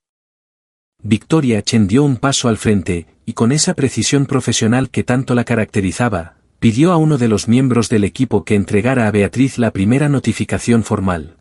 Victoria Chen dio un paso al frente, y con esa precisión profesional que tanto la caracterizaba, pidió a uno de los miembros del equipo que entregara a Beatriz la primera notificación formal.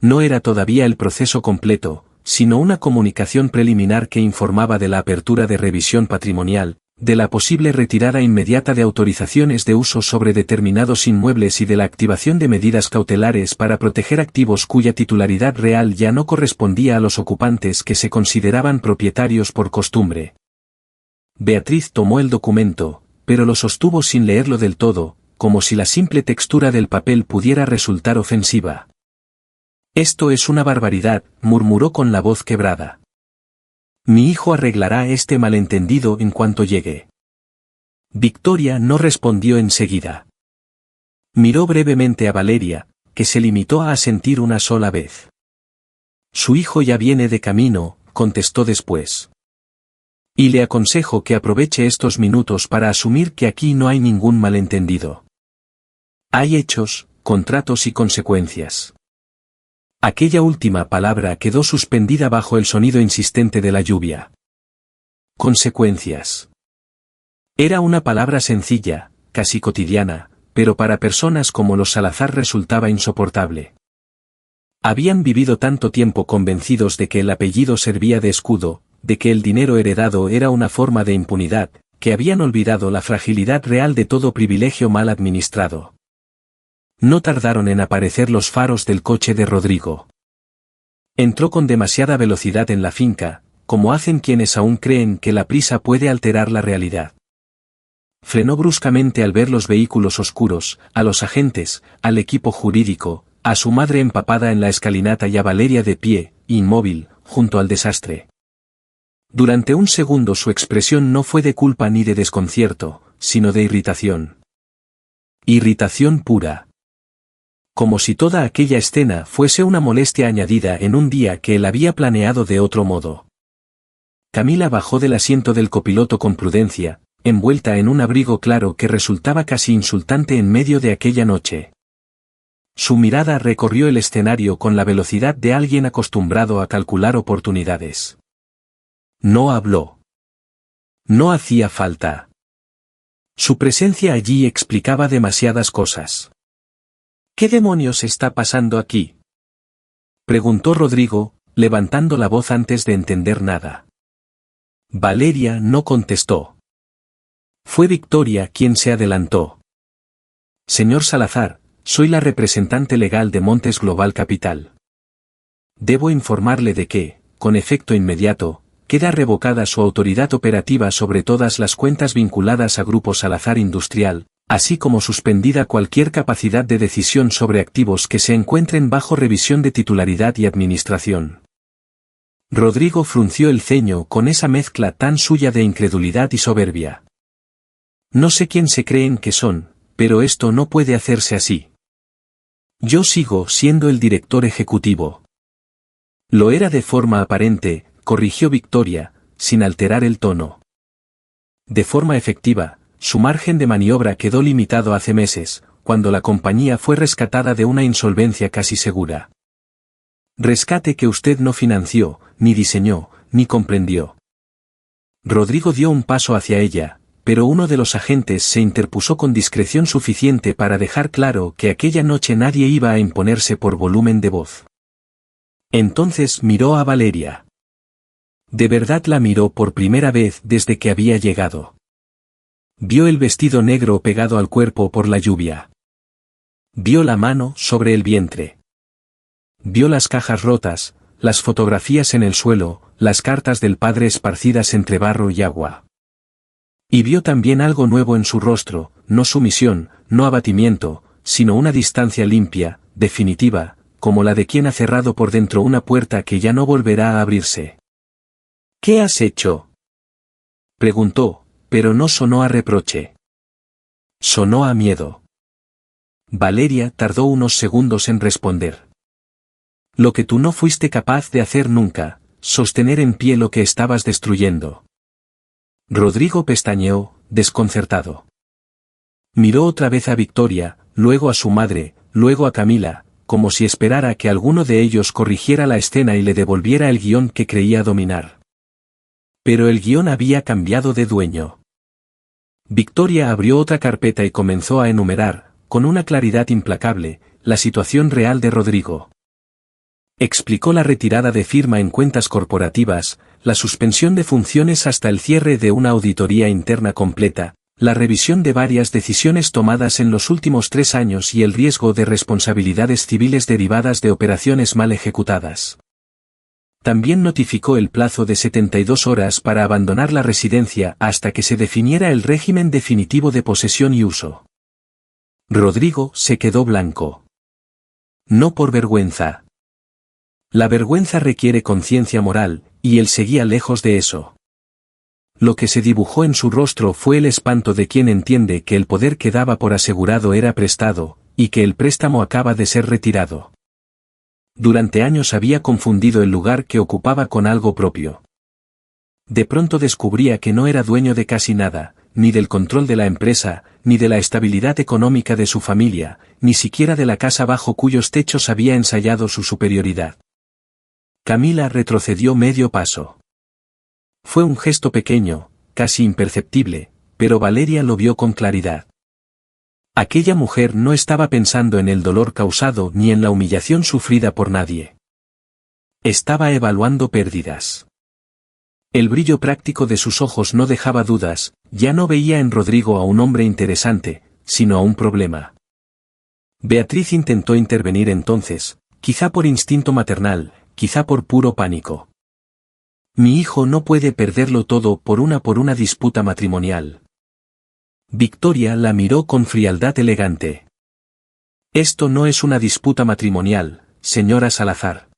No era todavía el proceso completo, sino una comunicación preliminar que informaba de la apertura de revisión patrimonial, de la posible retirada inmediata de autorizaciones de uso sobre determinados inmuebles y de la activación de medidas cautelares para proteger activos cuya titularidad real ya no correspondía a los ocupantes que se consideraban propietarios por costumbre. Beatriz tomó el documento, pero lo sostuvo sin leerlo del todo, como si la simple textura del papel pudiera resultar ofensiva. «Esto es una barbaridad», murmuró con la voz quebrada. «Mi hijo arreglará este malentendido en cuanto llegue». Victoria no respondió enseguida. Miró brevemente a Valeria, que se limitó a asentir una sola vez. «Su hijo ya viene de camino», contestó después. «Y le aconsejo que aproveche estos minutos para asumir que aquí no hay ningún malentendido. Hay hechos, contratos y consecuencias». Aquella última palabra quedó suspendida bajo el sonido insistente de la lluvia. Consecuencias. Era una palabra sencilla, casi cotidiana, pero para personas como los Salazar resultaba insoportable. Habían vivido tanto tiempo convencidos de que el apellido servía de escudo, de que el dinero heredado era una forma de impunidad, que habían olvidado la fragilidad real de todo privilegio mal administrado. No tardaron en aparecer los faros del coche de Rodrigo. Entró con demasiada velocidad en la finca, como hacen quienes aún creen que la prisa puede alterar la realidad. Frenó bruscamente al ver los vehículos oscuros, a los agentes, al equipo jurídico, a su madre empapada en la escalinata y a Valeria de pie, inmóvil, junto al desastre. Durante un segundo su expresión no fue de culpa ni de desconcierto, sino de irritación. Irritación pura. Como si toda aquella escena fuese una molestia añadida en un día que él había planeado de otro modo. Camila bajó del asiento del copiloto con prudencia, envuelta en un abrigo claro que resultaba casi insultante en medio de aquella noche. Su mirada recorrió el escenario con la velocidad de alguien acostumbrado a calcular oportunidades. No habló. No hacía falta. Su presencia allí explicaba demasiadas cosas. «¿Qué demonios está pasando aquí?», preguntó Rodrigo, levantando la voz antes de entender nada. Valeria no contestó. Fue Victoria quien se adelantó. «Señor Salazar, soy la representante legal de Montes Global Capital. Debo informarle de que, con efecto inmediato, queda revocada su autoridad operativa sobre todas las cuentas vinculadas a Grupo Salazar Industrial, así como suspendida cualquier capacidad de decisión sobre activos que se encuentren bajo revisión de titularidad y administración». Rodrigo frunció el ceño con esa mezcla tan suya de incredulidad y soberbia. «No sé quién se creen que son, pero esto no puede hacerse así. Yo sigo siendo el director ejecutivo». «Lo era de forma aparente», corrigió Victoria, sin alterar el tono. «De forma efectiva, su margen de maniobra quedó limitado hace meses, cuando la compañía fue rescatada de una insolvencia casi segura. Rescate que usted no financió, ni diseñó, ni comprendió». Rodrigo dio un paso hacia ella, pero uno de los agentes se interpuso con discreción suficiente para dejar claro que aquella noche nadie iba a imponerse por volumen de voz. Entonces miró a Valeria. De verdad la miró por primera vez desde que había llegado. Vio el vestido negro pegado al cuerpo por la lluvia. Vio la mano sobre el vientre. Vio las cajas rotas, las fotografías en el suelo, las cartas del padre esparcidas entre barro y agua. Y vio también algo nuevo en su rostro, no sumisión, no abatimiento, sino una distancia limpia, definitiva, como la de quien ha cerrado por dentro una puerta que ya no volverá a abrirse. «¿Qué has hecho?», preguntó, pero no sonó a reproche. Sonó a miedo. Valeria tardó unos segundos en responder. «Lo que tú no fuiste capaz de hacer nunca, sostener en pie lo que estabas destruyendo». Rodrigo pestañeó, desconcertado. Miró otra vez a Victoria, luego a su madre, luego a Camila, como si esperara que alguno de ellos corrigiera la escena y le devolviera el guión que creía dominar. Pero el guión había cambiado de dueño. Victoria abrió otra carpeta y comenzó a enumerar, con una claridad implacable, la situación real de Rodrigo. Explicó la retirada de firma en cuentas corporativas, la suspensión de funciones hasta el cierre de una auditoría interna completa, la revisión de varias decisiones tomadas en los últimos 3 años y el riesgo de responsabilidades civiles derivadas de operaciones mal ejecutadas. También notificó el plazo de 72 horas para abandonar la residencia hasta que se definiera el régimen definitivo de posesión y uso. Rodrigo se quedó blanco. No por vergüenza. La vergüenza requiere conciencia moral, y él seguía lejos de eso. Lo que se dibujó en su rostro fue el espanto de quien entiende que el poder que daba por asegurado era prestado, y que el préstamo acaba de ser retirado. Durante años había confundido el lugar que ocupaba con algo propio. De pronto descubría que no era dueño de casi nada, ni del control de la empresa, ni de la estabilidad económica de su familia, ni siquiera de la casa bajo cuyos techos había ensayado su superioridad. Camila retrocedió medio paso. Fue un gesto pequeño, casi imperceptible, pero Valeria lo vio con claridad. Aquella mujer no estaba pensando en el dolor causado ni en la humillación sufrida por nadie. Estaba evaluando pérdidas. El brillo práctico de sus ojos no dejaba dudas, ya no veía en Rodrigo a un hombre interesante, sino a un problema. Beatriz intentó intervenir entonces, quizá por instinto maternal, quizá por puro pánico. Mi hijo no puede perderlo todo por una disputa matrimonial. Victoria la miró con frialdad elegante. Esto no es una disputa matrimonial, señora Salazar.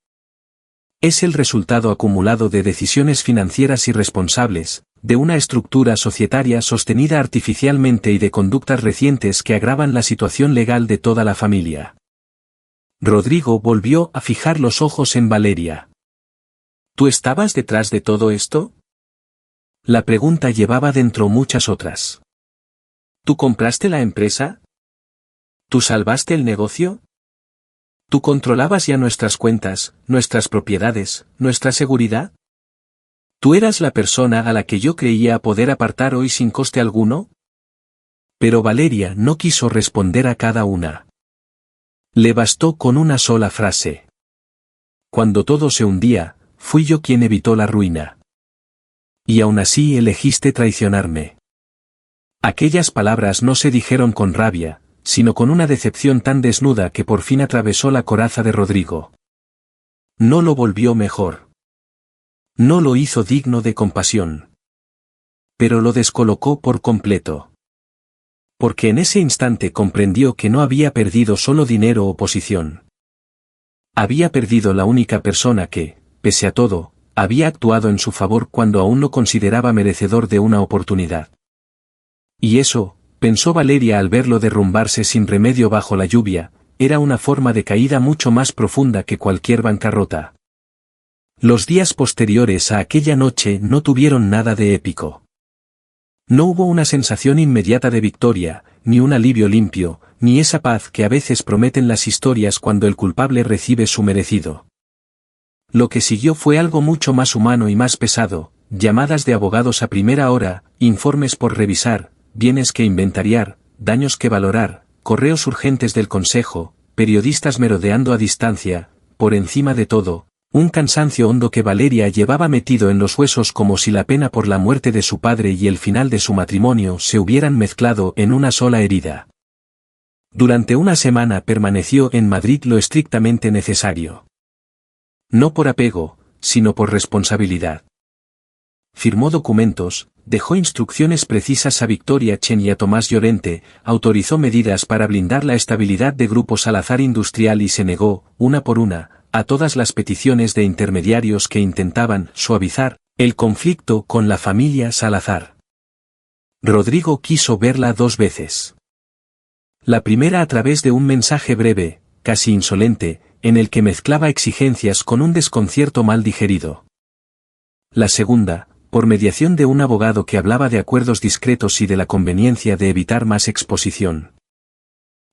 Es el resultado acumulado de decisiones financieras irresponsables, de una estructura societaria sostenida artificialmente y de conductas recientes que agravan la situación legal de toda la familia. Rodrigo volvió a fijar los ojos en Valeria. ¿Tú estabas detrás de todo esto? La pregunta llevaba dentro muchas otras. ¿Tú compraste la empresa? ¿Tú salvaste el negocio? ¿Tú controlabas ya nuestras cuentas, nuestras propiedades, nuestra seguridad? ¿Tú eras la persona a la que yo creía poder apartar hoy sin coste alguno? Pero Valeria no quiso responder a cada una. Le bastó con una sola frase. Cuando todo se hundía, fui yo quien evitó la ruina. Y aún así elegiste traicionarme. Aquellas palabras no se dijeron con rabia, sino con una decepción tan desnuda que por fin atravesó la coraza de Rodrigo. No lo volvió mejor. No lo hizo digno de compasión. Pero lo descolocó por completo. Porque en ese instante comprendió que no había perdido solo dinero o posición. Había perdido la única persona que, pese a todo, había actuado en su favor cuando aún lo consideraba merecedor de una oportunidad. Y eso, pensó Valeria al verlo derrumbarse sin remedio bajo la lluvia, era una forma de caída mucho más profunda que cualquier bancarrota. Los días posteriores a aquella noche no tuvieron nada de épico. No hubo una sensación inmediata de victoria, ni un alivio limpio, ni esa paz que a veces prometen las historias cuando el culpable recibe su merecido. Lo que siguió fue algo mucho más humano y más pesado, llamadas de abogados a primera hora, informes por revisar, bienes que inventariar, daños que valorar, correos urgentes del consejo, periodistas merodeando a distancia, por encima de todo, un cansancio hondo que Valeria llevaba metido en los huesos como si la pena por la muerte de su padre y el final de su matrimonio se hubieran mezclado en una sola herida. Durante una semana permaneció en Madrid lo estrictamente necesario. No por apego, sino por responsabilidad. Firmó documentos, dejó instrucciones precisas a Victoria Chen y a Tomás Llorente, autorizó medidas para blindar la estabilidad de Grupo Salazar Industrial y se negó, una por una, a todas las peticiones de intermediarios que intentaban suavizar el conflicto con la familia Salazar. Rodrigo quiso verla 2 veces. La primera a través de un mensaje breve, casi insolente, en el que mezclaba exigencias con un desconcierto mal digerido. La segunda, por mediación de un abogado que hablaba de acuerdos discretos y de la conveniencia de evitar más exposición.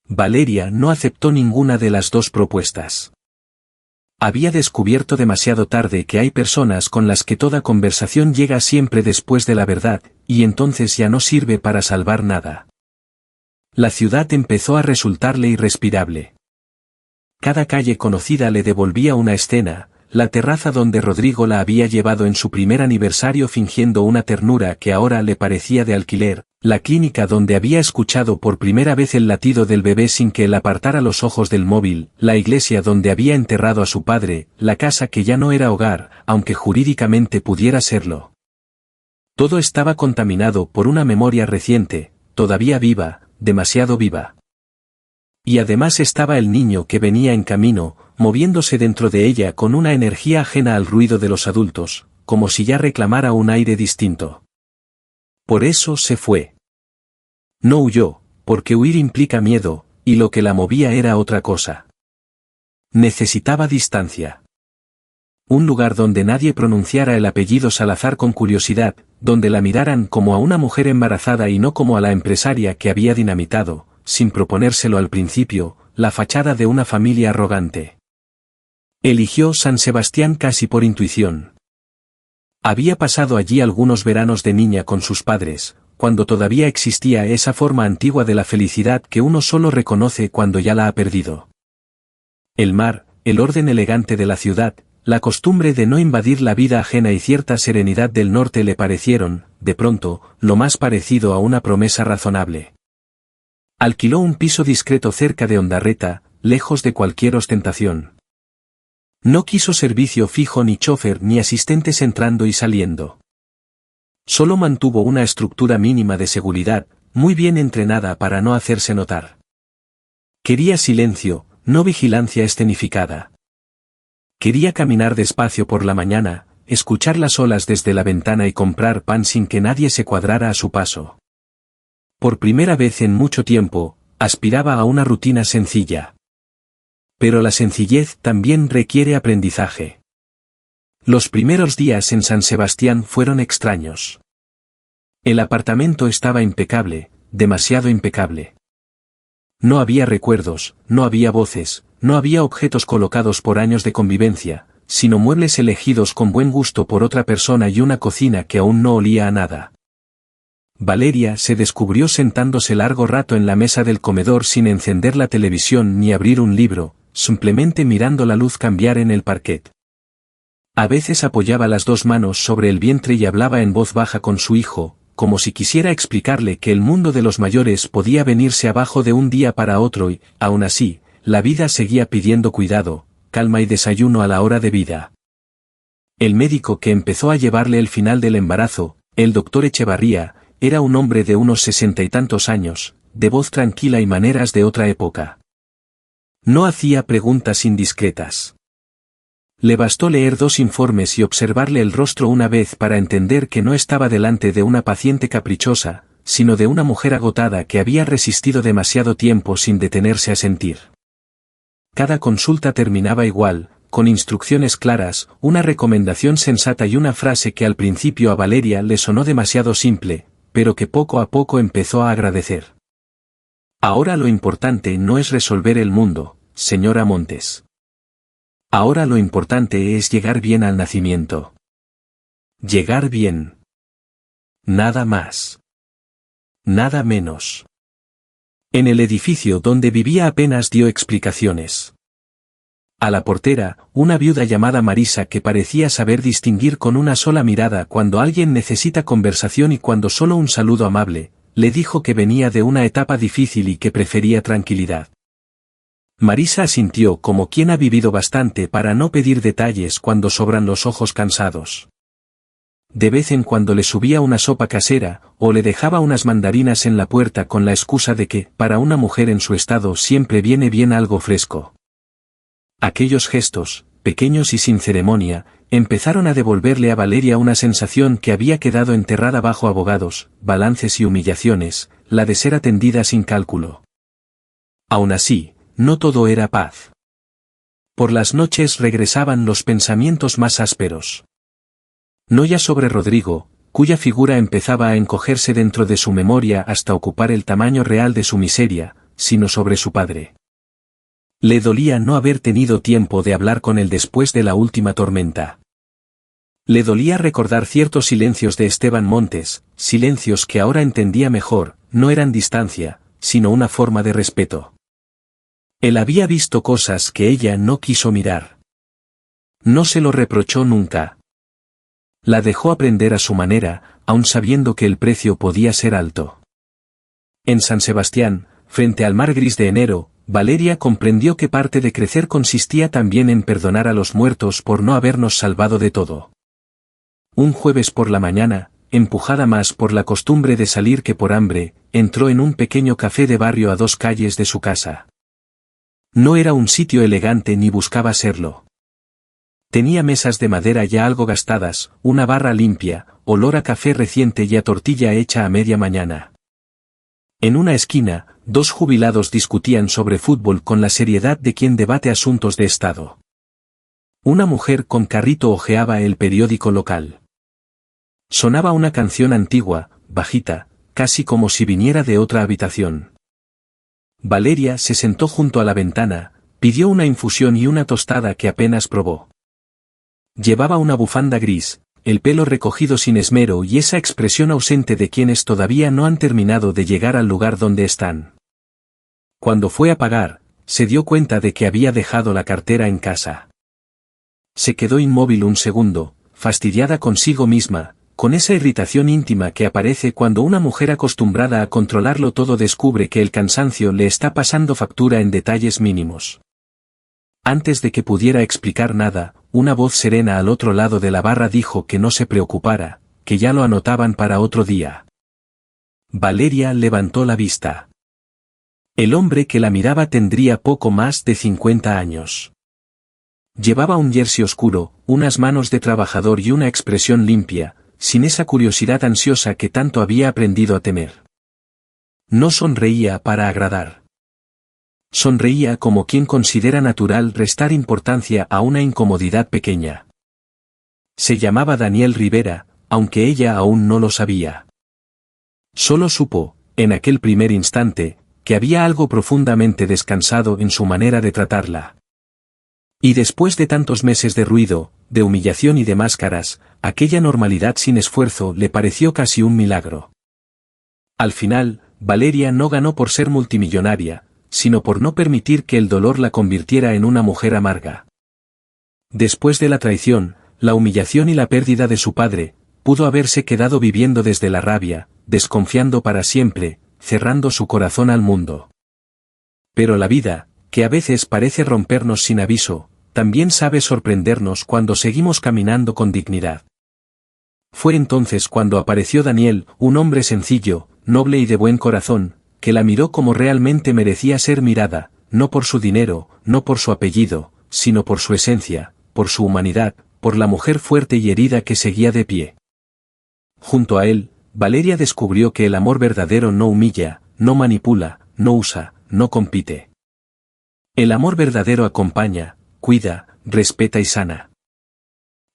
Valeria no aceptó ninguna de las 2 propuestas. Había descubierto demasiado tarde que hay personas con las que toda conversación llega siempre después de la verdad, y entonces ya no sirve para salvar nada. La ciudad empezó a resultarle irrespirable. Cada calle conocida le devolvía una escena, la terraza donde Rodrigo la había llevado en su primer aniversario fingiendo una ternura que ahora le parecía de alquiler, la clínica donde había escuchado por primera vez el latido del bebé sin que él apartara los ojos del móvil, la iglesia donde había enterrado a su padre, la casa que ya no era hogar, aunque jurídicamente pudiera serlo. Todo estaba contaminado por una memoria reciente, todavía viva, demasiado viva. Y además estaba el niño que venía en camino, moviéndose dentro de ella con una energía ajena al ruido de los adultos, como si ya reclamara un aire distinto. Por eso se fue. No huyó, porque huir implica miedo, y lo que la movía era otra cosa. Necesitaba distancia. Un lugar donde nadie pronunciara el apellido Salazar con curiosidad, donde la miraran como a una mujer embarazada y no como a la empresaria que había dinamitado, sin proponérselo al principio, la fachada de una familia arrogante. Eligió San Sebastián casi por intuición. Había pasado allí algunos veranos de niña con sus padres, cuando todavía existía esa forma antigua de la felicidad que uno solo reconoce cuando ya la ha perdido. El mar, el orden elegante de la ciudad, la costumbre de no invadir la vida ajena y cierta serenidad del norte le parecieron, de pronto, lo más parecido a una promesa razonable. Alquiló un piso discreto cerca de Ondarreta, lejos de cualquier ostentación. No quiso servicio fijo ni chofer ni asistentes entrando y saliendo. Solo mantuvo una estructura mínima de seguridad, muy bien entrenada para no hacerse notar. Quería silencio, no vigilancia escenificada. Quería caminar despacio por la mañana, escuchar las olas desde la ventana y comprar pan sin que nadie se cuadrara a su paso. Por primera vez en mucho tiempo, aspiraba a una rutina sencilla. Pero la sencillez también requiere aprendizaje. Los primeros días en San Sebastián fueron extraños. El apartamento estaba impecable, demasiado impecable. No había recuerdos, no había voces, no había objetos colocados por años de convivencia, sino muebles elegidos con buen gusto por otra persona y una cocina que aún no olía a nada. Valeria se descubrió sentándose largo rato en la mesa del comedor sin encender la televisión ni abrir un libro, simplemente mirando la luz cambiar en el parquet. A veces apoyaba las dos manos sobre el vientre y hablaba en voz baja con su hijo, como si quisiera explicarle que el mundo de los mayores podía venirse abajo de un día para otro y, aún así, la vida seguía pidiendo cuidado, calma y desayuno a la hora de vida. El médico que empezó a llevarle el final del embarazo, el doctor Echevarría, era un hombre de unos 60 y tantos años, de voz tranquila y maneras de otra época. No hacía preguntas indiscretas. Le bastó leer 2 informes y observarle el rostro una vez para entender que no estaba delante de una paciente caprichosa, sino de una mujer agotada que había resistido demasiado tiempo sin detenerse a sentir. Cada consulta terminaba igual, con instrucciones claras, una recomendación sensata y una frase que al principio a Valeria le sonó demasiado simple, pero que poco a poco empezó a agradecer. Ahora lo importante no es resolver el mundo, señora Montes. Ahora lo importante es llegar bien al nacimiento. Llegar bien. Nada más. Nada menos. En el edificio donde vivía apenas dio explicaciones. A la portera, una viuda llamada Marisa que parecía saber distinguir con una sola mirada cuando alguien necesita conversación y cuando solo un saludo amable, le dijo que venía de una etapa difícil y que prefería tranquilidad. Marisa asintió como quien ha vivido bastante para no pedir detalles cuando sobran los ojos cansados. De vez en cuando le subía una sopa casera, o le dejaba unas mandarinas en la puerta con la excusa de que, para una mujer en su estado siempre viene bien algo fresco. Aquellos gestos, pequeños y sin ceremonia, empezaron a devolverle a Valeria una sensación que había quedado enterrada bajo abogados, balances y humillaciones, la de ser atendida sin cálculo. Aún así, no todo era paz. Por las noches regresaban los pensamientos más ásperos. No ya sobre Rodrigo, cuya figura empezaba a encogerse dentro de su memoria hasta ocupar el tamaño real de su miseria, sino sobre su padre. Le dolía no haber tenido tiempo de hablar con él después de la última tormenta. Le dolía recordar ciertos silencios de Esteban Montes, silencios que ahora entendía mejor, no eran distancia, sino una forma de respeto. Él había visto cosas que ella no quiso mirar. No se lo reprochó nunca. La dejó aprender a su manera, aun sabiendo que el precio podía ser alto. En San Sebastián, frente al mar gris de enero, Valeria comprendió que parte de crecer consistía también en perdonar a los muertos por no habernos salvado de todo. Un jueves por la mañana, empujada más por la costumbre de salir que por hambre, entró en un pequeño café de barrio a 2 calles de su casa. No era un sitio elegante ni buscaba serlo. Tenía mesas de madera ya algo gastadas, una barra limpia, olor a café reciente y a tortilla hecha a media mañana. En una esquina, dos jubilados discutían sobre fútbol con la seriedad de quien debate asuntos de Estado. Una mujer con carrito hojeaba el periódico local. Sonaba una canción antigua, bajita, casi como si viniera de otra habitación. Valeria se sentó junto a la ventana, pidió una infusión y una tostada que apenas probó. Llevaba una bufanda gris, el pelo recogido sin esmero y esa expresión ausente de quienes todavía no han terminado de llegar al lugar donde están. Cuando fue a pagar, se dio cuenta de que había dejado la cartera en casa. Se quedó inmóvil un segundo, fastidiada consigo misma, con esa irritación íntima que aparece cuando una mujer acostumbrada a controlarlo todo descubre que el cansancio le está pasando factura en detalles mínimos. Antes de que pudiera explicar nada, una voz serena al otro lado de la barra dijo que no se preocupara, que ya lo anotaban para otro día. Valeria levantó la vista. El hombre que la miraba tendría poco más de 50 años. Llevaba un jersey oscuro, unas manos de trabajador y una expresión limpia, sin esa curiosidad ansiosa que tanto había aprendido a temer. No sonreía para agradar. Sonreía como quien considera natural restar importancia a una incomodidad pequeña. Se llamaba Daniel Rivera, aunque ella aún no lo sabía. Solo supo, en aquel primer instante, que había algo profundamente descansado en su manera de tratarla. Y después de tantos meses de ruido, de humillación y de máscaras, aquella normalidad sin esfuerzo le pareció casi un milagro. Al final, Valeria no ganó por ser multimillonaria, sino por no permitir que el dolor la convirtiera en una mujer amarga. Después de la traición, la humillación y la pérdida de su padre, pudo haberse quedado viviendo desde la rabia, desconfiando para siempre, cerrando su corazón al mundo. Pero la vida, que a veces parece rompernos sin aviso, también sabe sorprendernos cuando seguimos caminando con dignidad. Fue entonces cuando apareció Daniel, un hombre sencillo, noble y de buen corazón, que la miró como realmente merecía ser mirada, no por su dinero, no por su apellido, sino por su esencia, por su humanidad, por la mujer fuerte y herida que seguía de pie. Junto a él, Valeria descubrió que el amor verdadero no humilla, no manipula, no usa, no compite. El amor verdadero acompaña, cuida, respeta y sana.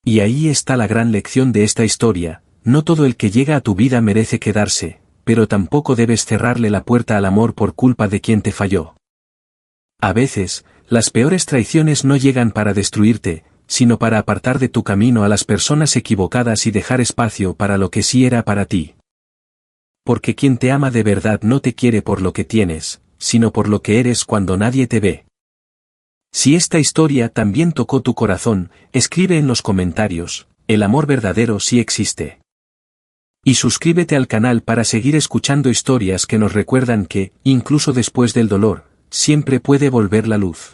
Y ahí está la gran lección de esta historia: no todo el que llega a tu vida merece quedarse, pero tampoco debes cerrarle la puerta al amor por culpa de quien te falló. A veces, las peores traiciones no llegan para destruirte, sino para apartar de tu camino a las personas equivocadas y dejar espacio para lo que sí era para ti. Porque quien te ama de verdad no te quiere por lo que tienes, sino por lo que eres cuando nadie te ve. Si esta historia también tocó tu corazón, escribe en los comentarios: el amor verdadero sí existe. Y suscríbete al canal para seguir escuchando historias que nos recuerdan que, incluso después del dolor, siempre puede volver la luz.